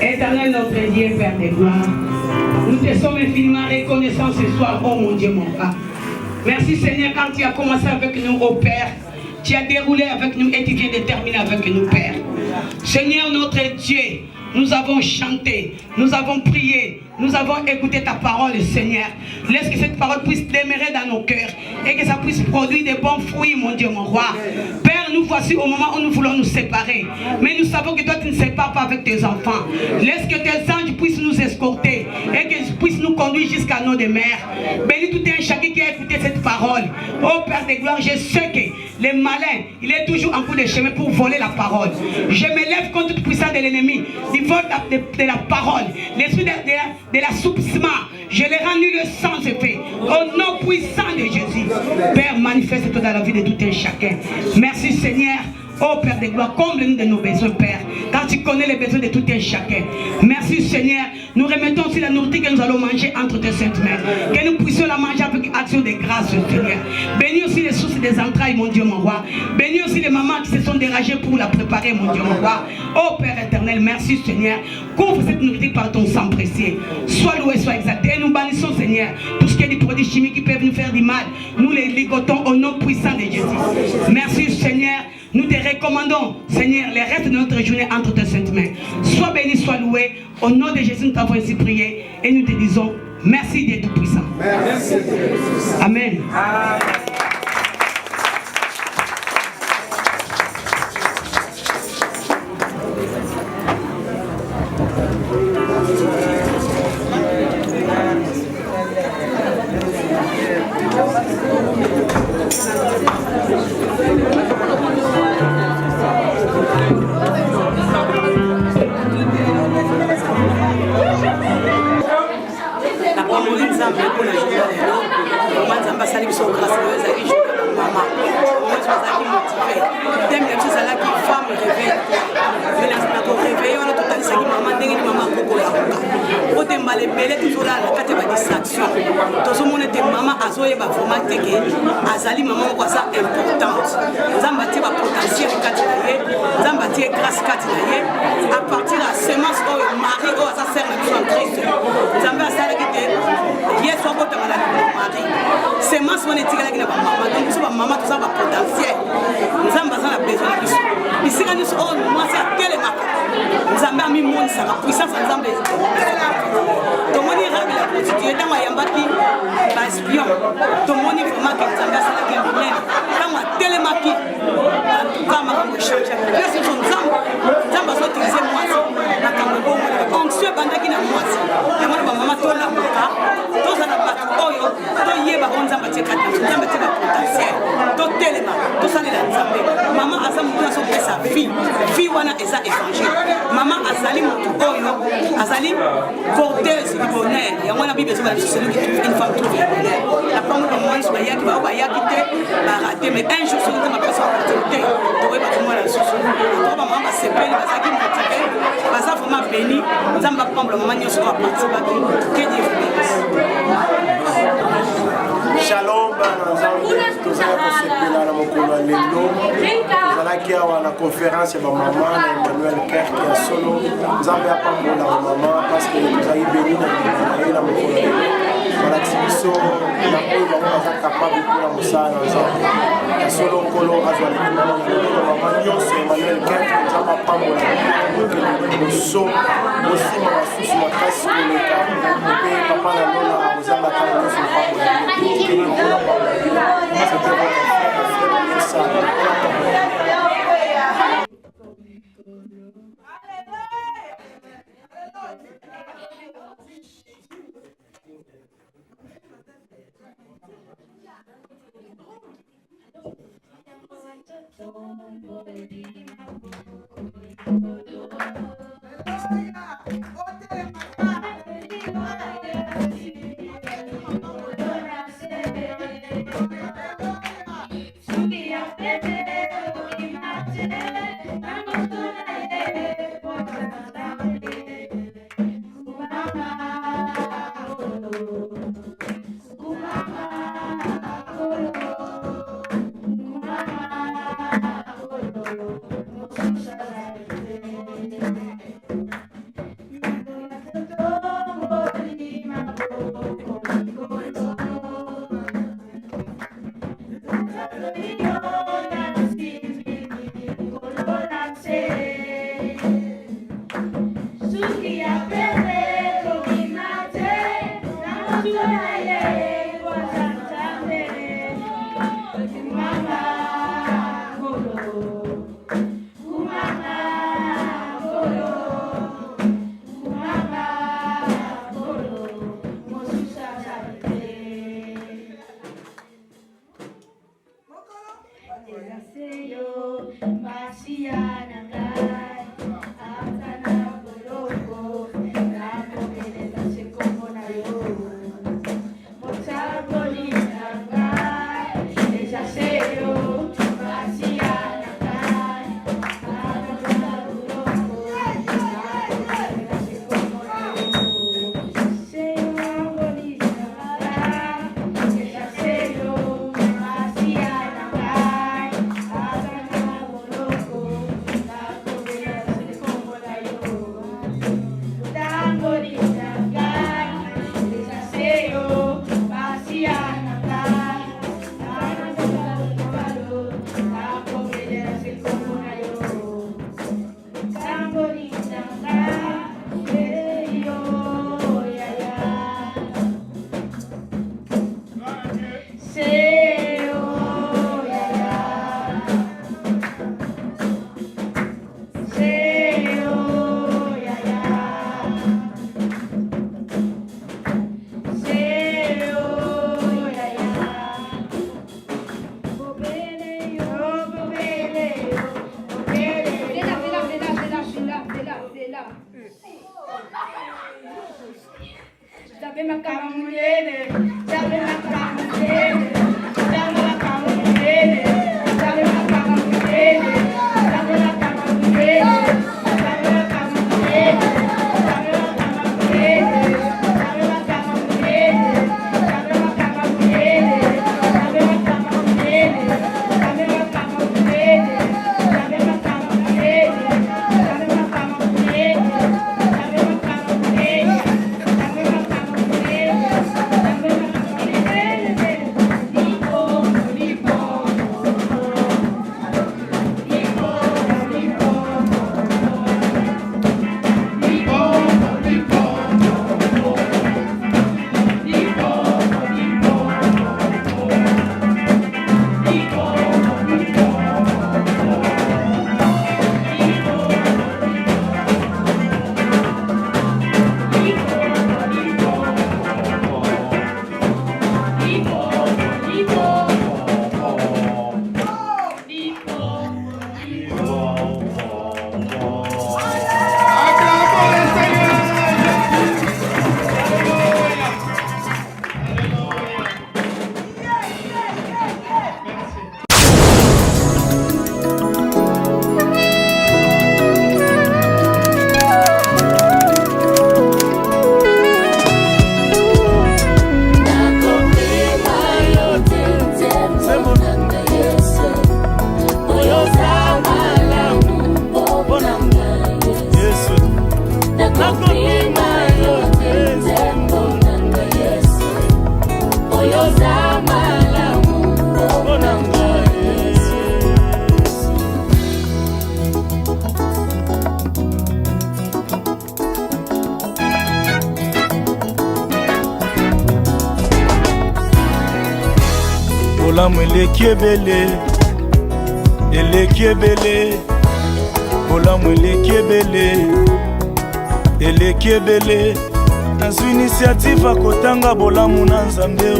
Éternel notre Dieu, Père des gloires, nous te sommes infiniment reconnaissants ce soir, oh mon Dieu, mon Père. Merci Seigneur, quand tu as commencé avec nous, oh Père, tu as déroulé avec nous et tu viens de terminer avec nous, Père. Seigneur notre Dieu, nous avons chanté, nous avons prié, nous avons écouté ta parole, Seigneur. Laisse que cette parole puisse demeurer dans nos cœurs et que ça puisse produire de bons fruits, mon Dieu, mon roi. Père, nous voici au moment où nous voulons nous séparer. Mais nous savons que toi, tu ne sépares pas avec tes enfants. Laisse que tes anges puissent nous escorter et qu'ils puissent nous conduire jusqu'à nos demeures. Bénis tout un chacun qui a écouté cette parole. Oh Père de gloire, je sais que le malin, il est toujours en cours de chemin pour voler la parole. Je me lève contre toute puissance de l'ennemi. Il vole de la parole. L'esprit de l'assoupissement. Je l'ai rendu le sang fait. Au nom puissant de Jésus. Père, manifeste-toi dans la vie de tout un chacun. Merci Seigneur. Oh Père de gloire, comble-nous de nos besoins, Père, car tu connais les besoins de tout un chacun. Merci Seigneur. Nous remettons aussi la nourriture que nous allons manger entre tes saintes mains. Que nous puissions la manger avec action de grâce, Seigneur. Bénis aussi les sources des entrailles, mon Dieu, mon roi. Bénis aussi les mamans qui se sont dérangées pour la préparer, mon Dieu, mon roi. Oh Père éternel, merci Seigneur. Couvre cette nourriture par ton sang précieux. Sois loué, sois exalté. Et nous bannissons, Seigneur, tout ce qui est des produits chimiques qui peuvent nous faire du mal. Nous les ligotons au nom puissant de Jésus. Merci Seigneur. Nous te recommandons, Seigneur, les restes de notre journée entre tes saintes mains. Sois béni, sois loué. Au nom de Jésus, nous t'avons ainsi prié et nous te disons merci Dieu Tout-Puissant. Merci. Amen. azali maman ko ça importante nzamba tie ba potentiel kati na ye nzamba tie grâce kati na ye à partir de semence oyo mari oyo ça sert na biso en Christ nzamba asala kite yesu akota mala mari semence wana etikala ba mama donc biso ba mama tout ça ba potentiel nzamba ça na besoin na biso bisika nyonso oyo mwasi atelemaka nzambe amimonisa ba puissance ya nzambe tomoni rabi la prostituée ntango ayambaki baespion tomoni vraiment ke nzambe asalaki ya monene ntango atelemaki antuka makambo echange place nyonso nzambe azotilize mwasi makambo ebongo onction ebandaki na mwasi yango na bamama tolamuka tozala bato oyo toyeba oyo nzambe atie kati na nzambe atie bapotentiel totelema tosalela nzambe mama aza motu azopesa fille wana eza évangile mama azali motu oyo azali porteuse du bonheur yango wana bible ezoba na biso celui qui trouve une femme trouve le bonheur la pango bamonisi bayaki bao bayaki te barate mais un jour soki nzambe apesa opportunité tokoyeba komona lisusu to bamama basepeli bazalaki motive baza vraiment béni nzambe apambola mama nyonso oyo apartibaki que Dieu vous bénisse. Shalom, qui a la conférence de maman, Emmanuel Kerr qui a solo, nous avons appris la maman parce que nous avons béni dans la balakisi biso na oyo bango baza capable mpona mosala na nzambe ya solo nkolo azwa likolo mama nyonso emmanuel kete nzambe apambola liboso bosima basusu makasi koleka mpe papa na lola kozanga ntango nyonso bolamu eleki ebele, eleki ebele, bolamu eleki ebele, eleki ebele. Nazwi initiative akotanga bolamu na Nzambe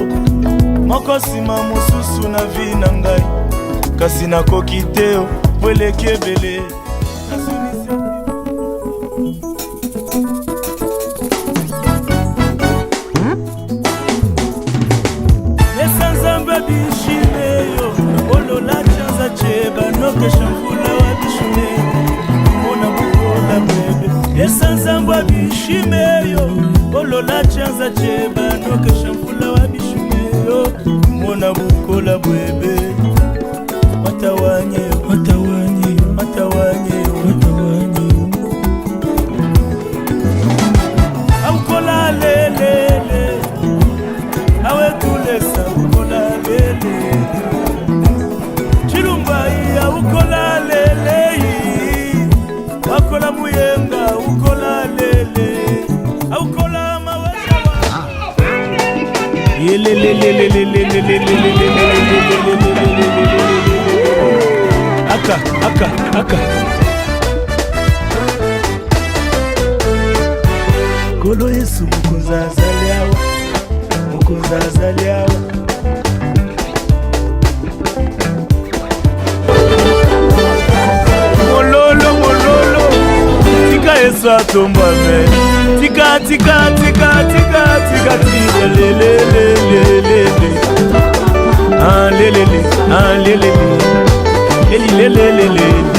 moko nsima mosusu na vi na ngai, kasi nakoki te po eleki ebele. Lesa Nzambe bishimeyo olola chanza cheba noke shamfula wa bishimeyo mona bukola bebe. Lesa Nzambe bishimeyo olola chanza cheba noke shamfula wa bishimeyo mona bukola bebe. Watawanye, watawanye, watawanye, watawanye. Aukola lelele, awe tulesa ukola lele. Chilumbai aukola lele, wakola muyenga ukola lele, aukola mawajawa. Aka, aka, aka. Kolo Yesu mukunza azali awa, mukunza azali awa. Mololo, mololo, tika Yesu atomba me. Tika, tika, tika, tika, tika, tika, lele, lele, lele. Ah, lele, ah, lele, lele, lele, lele.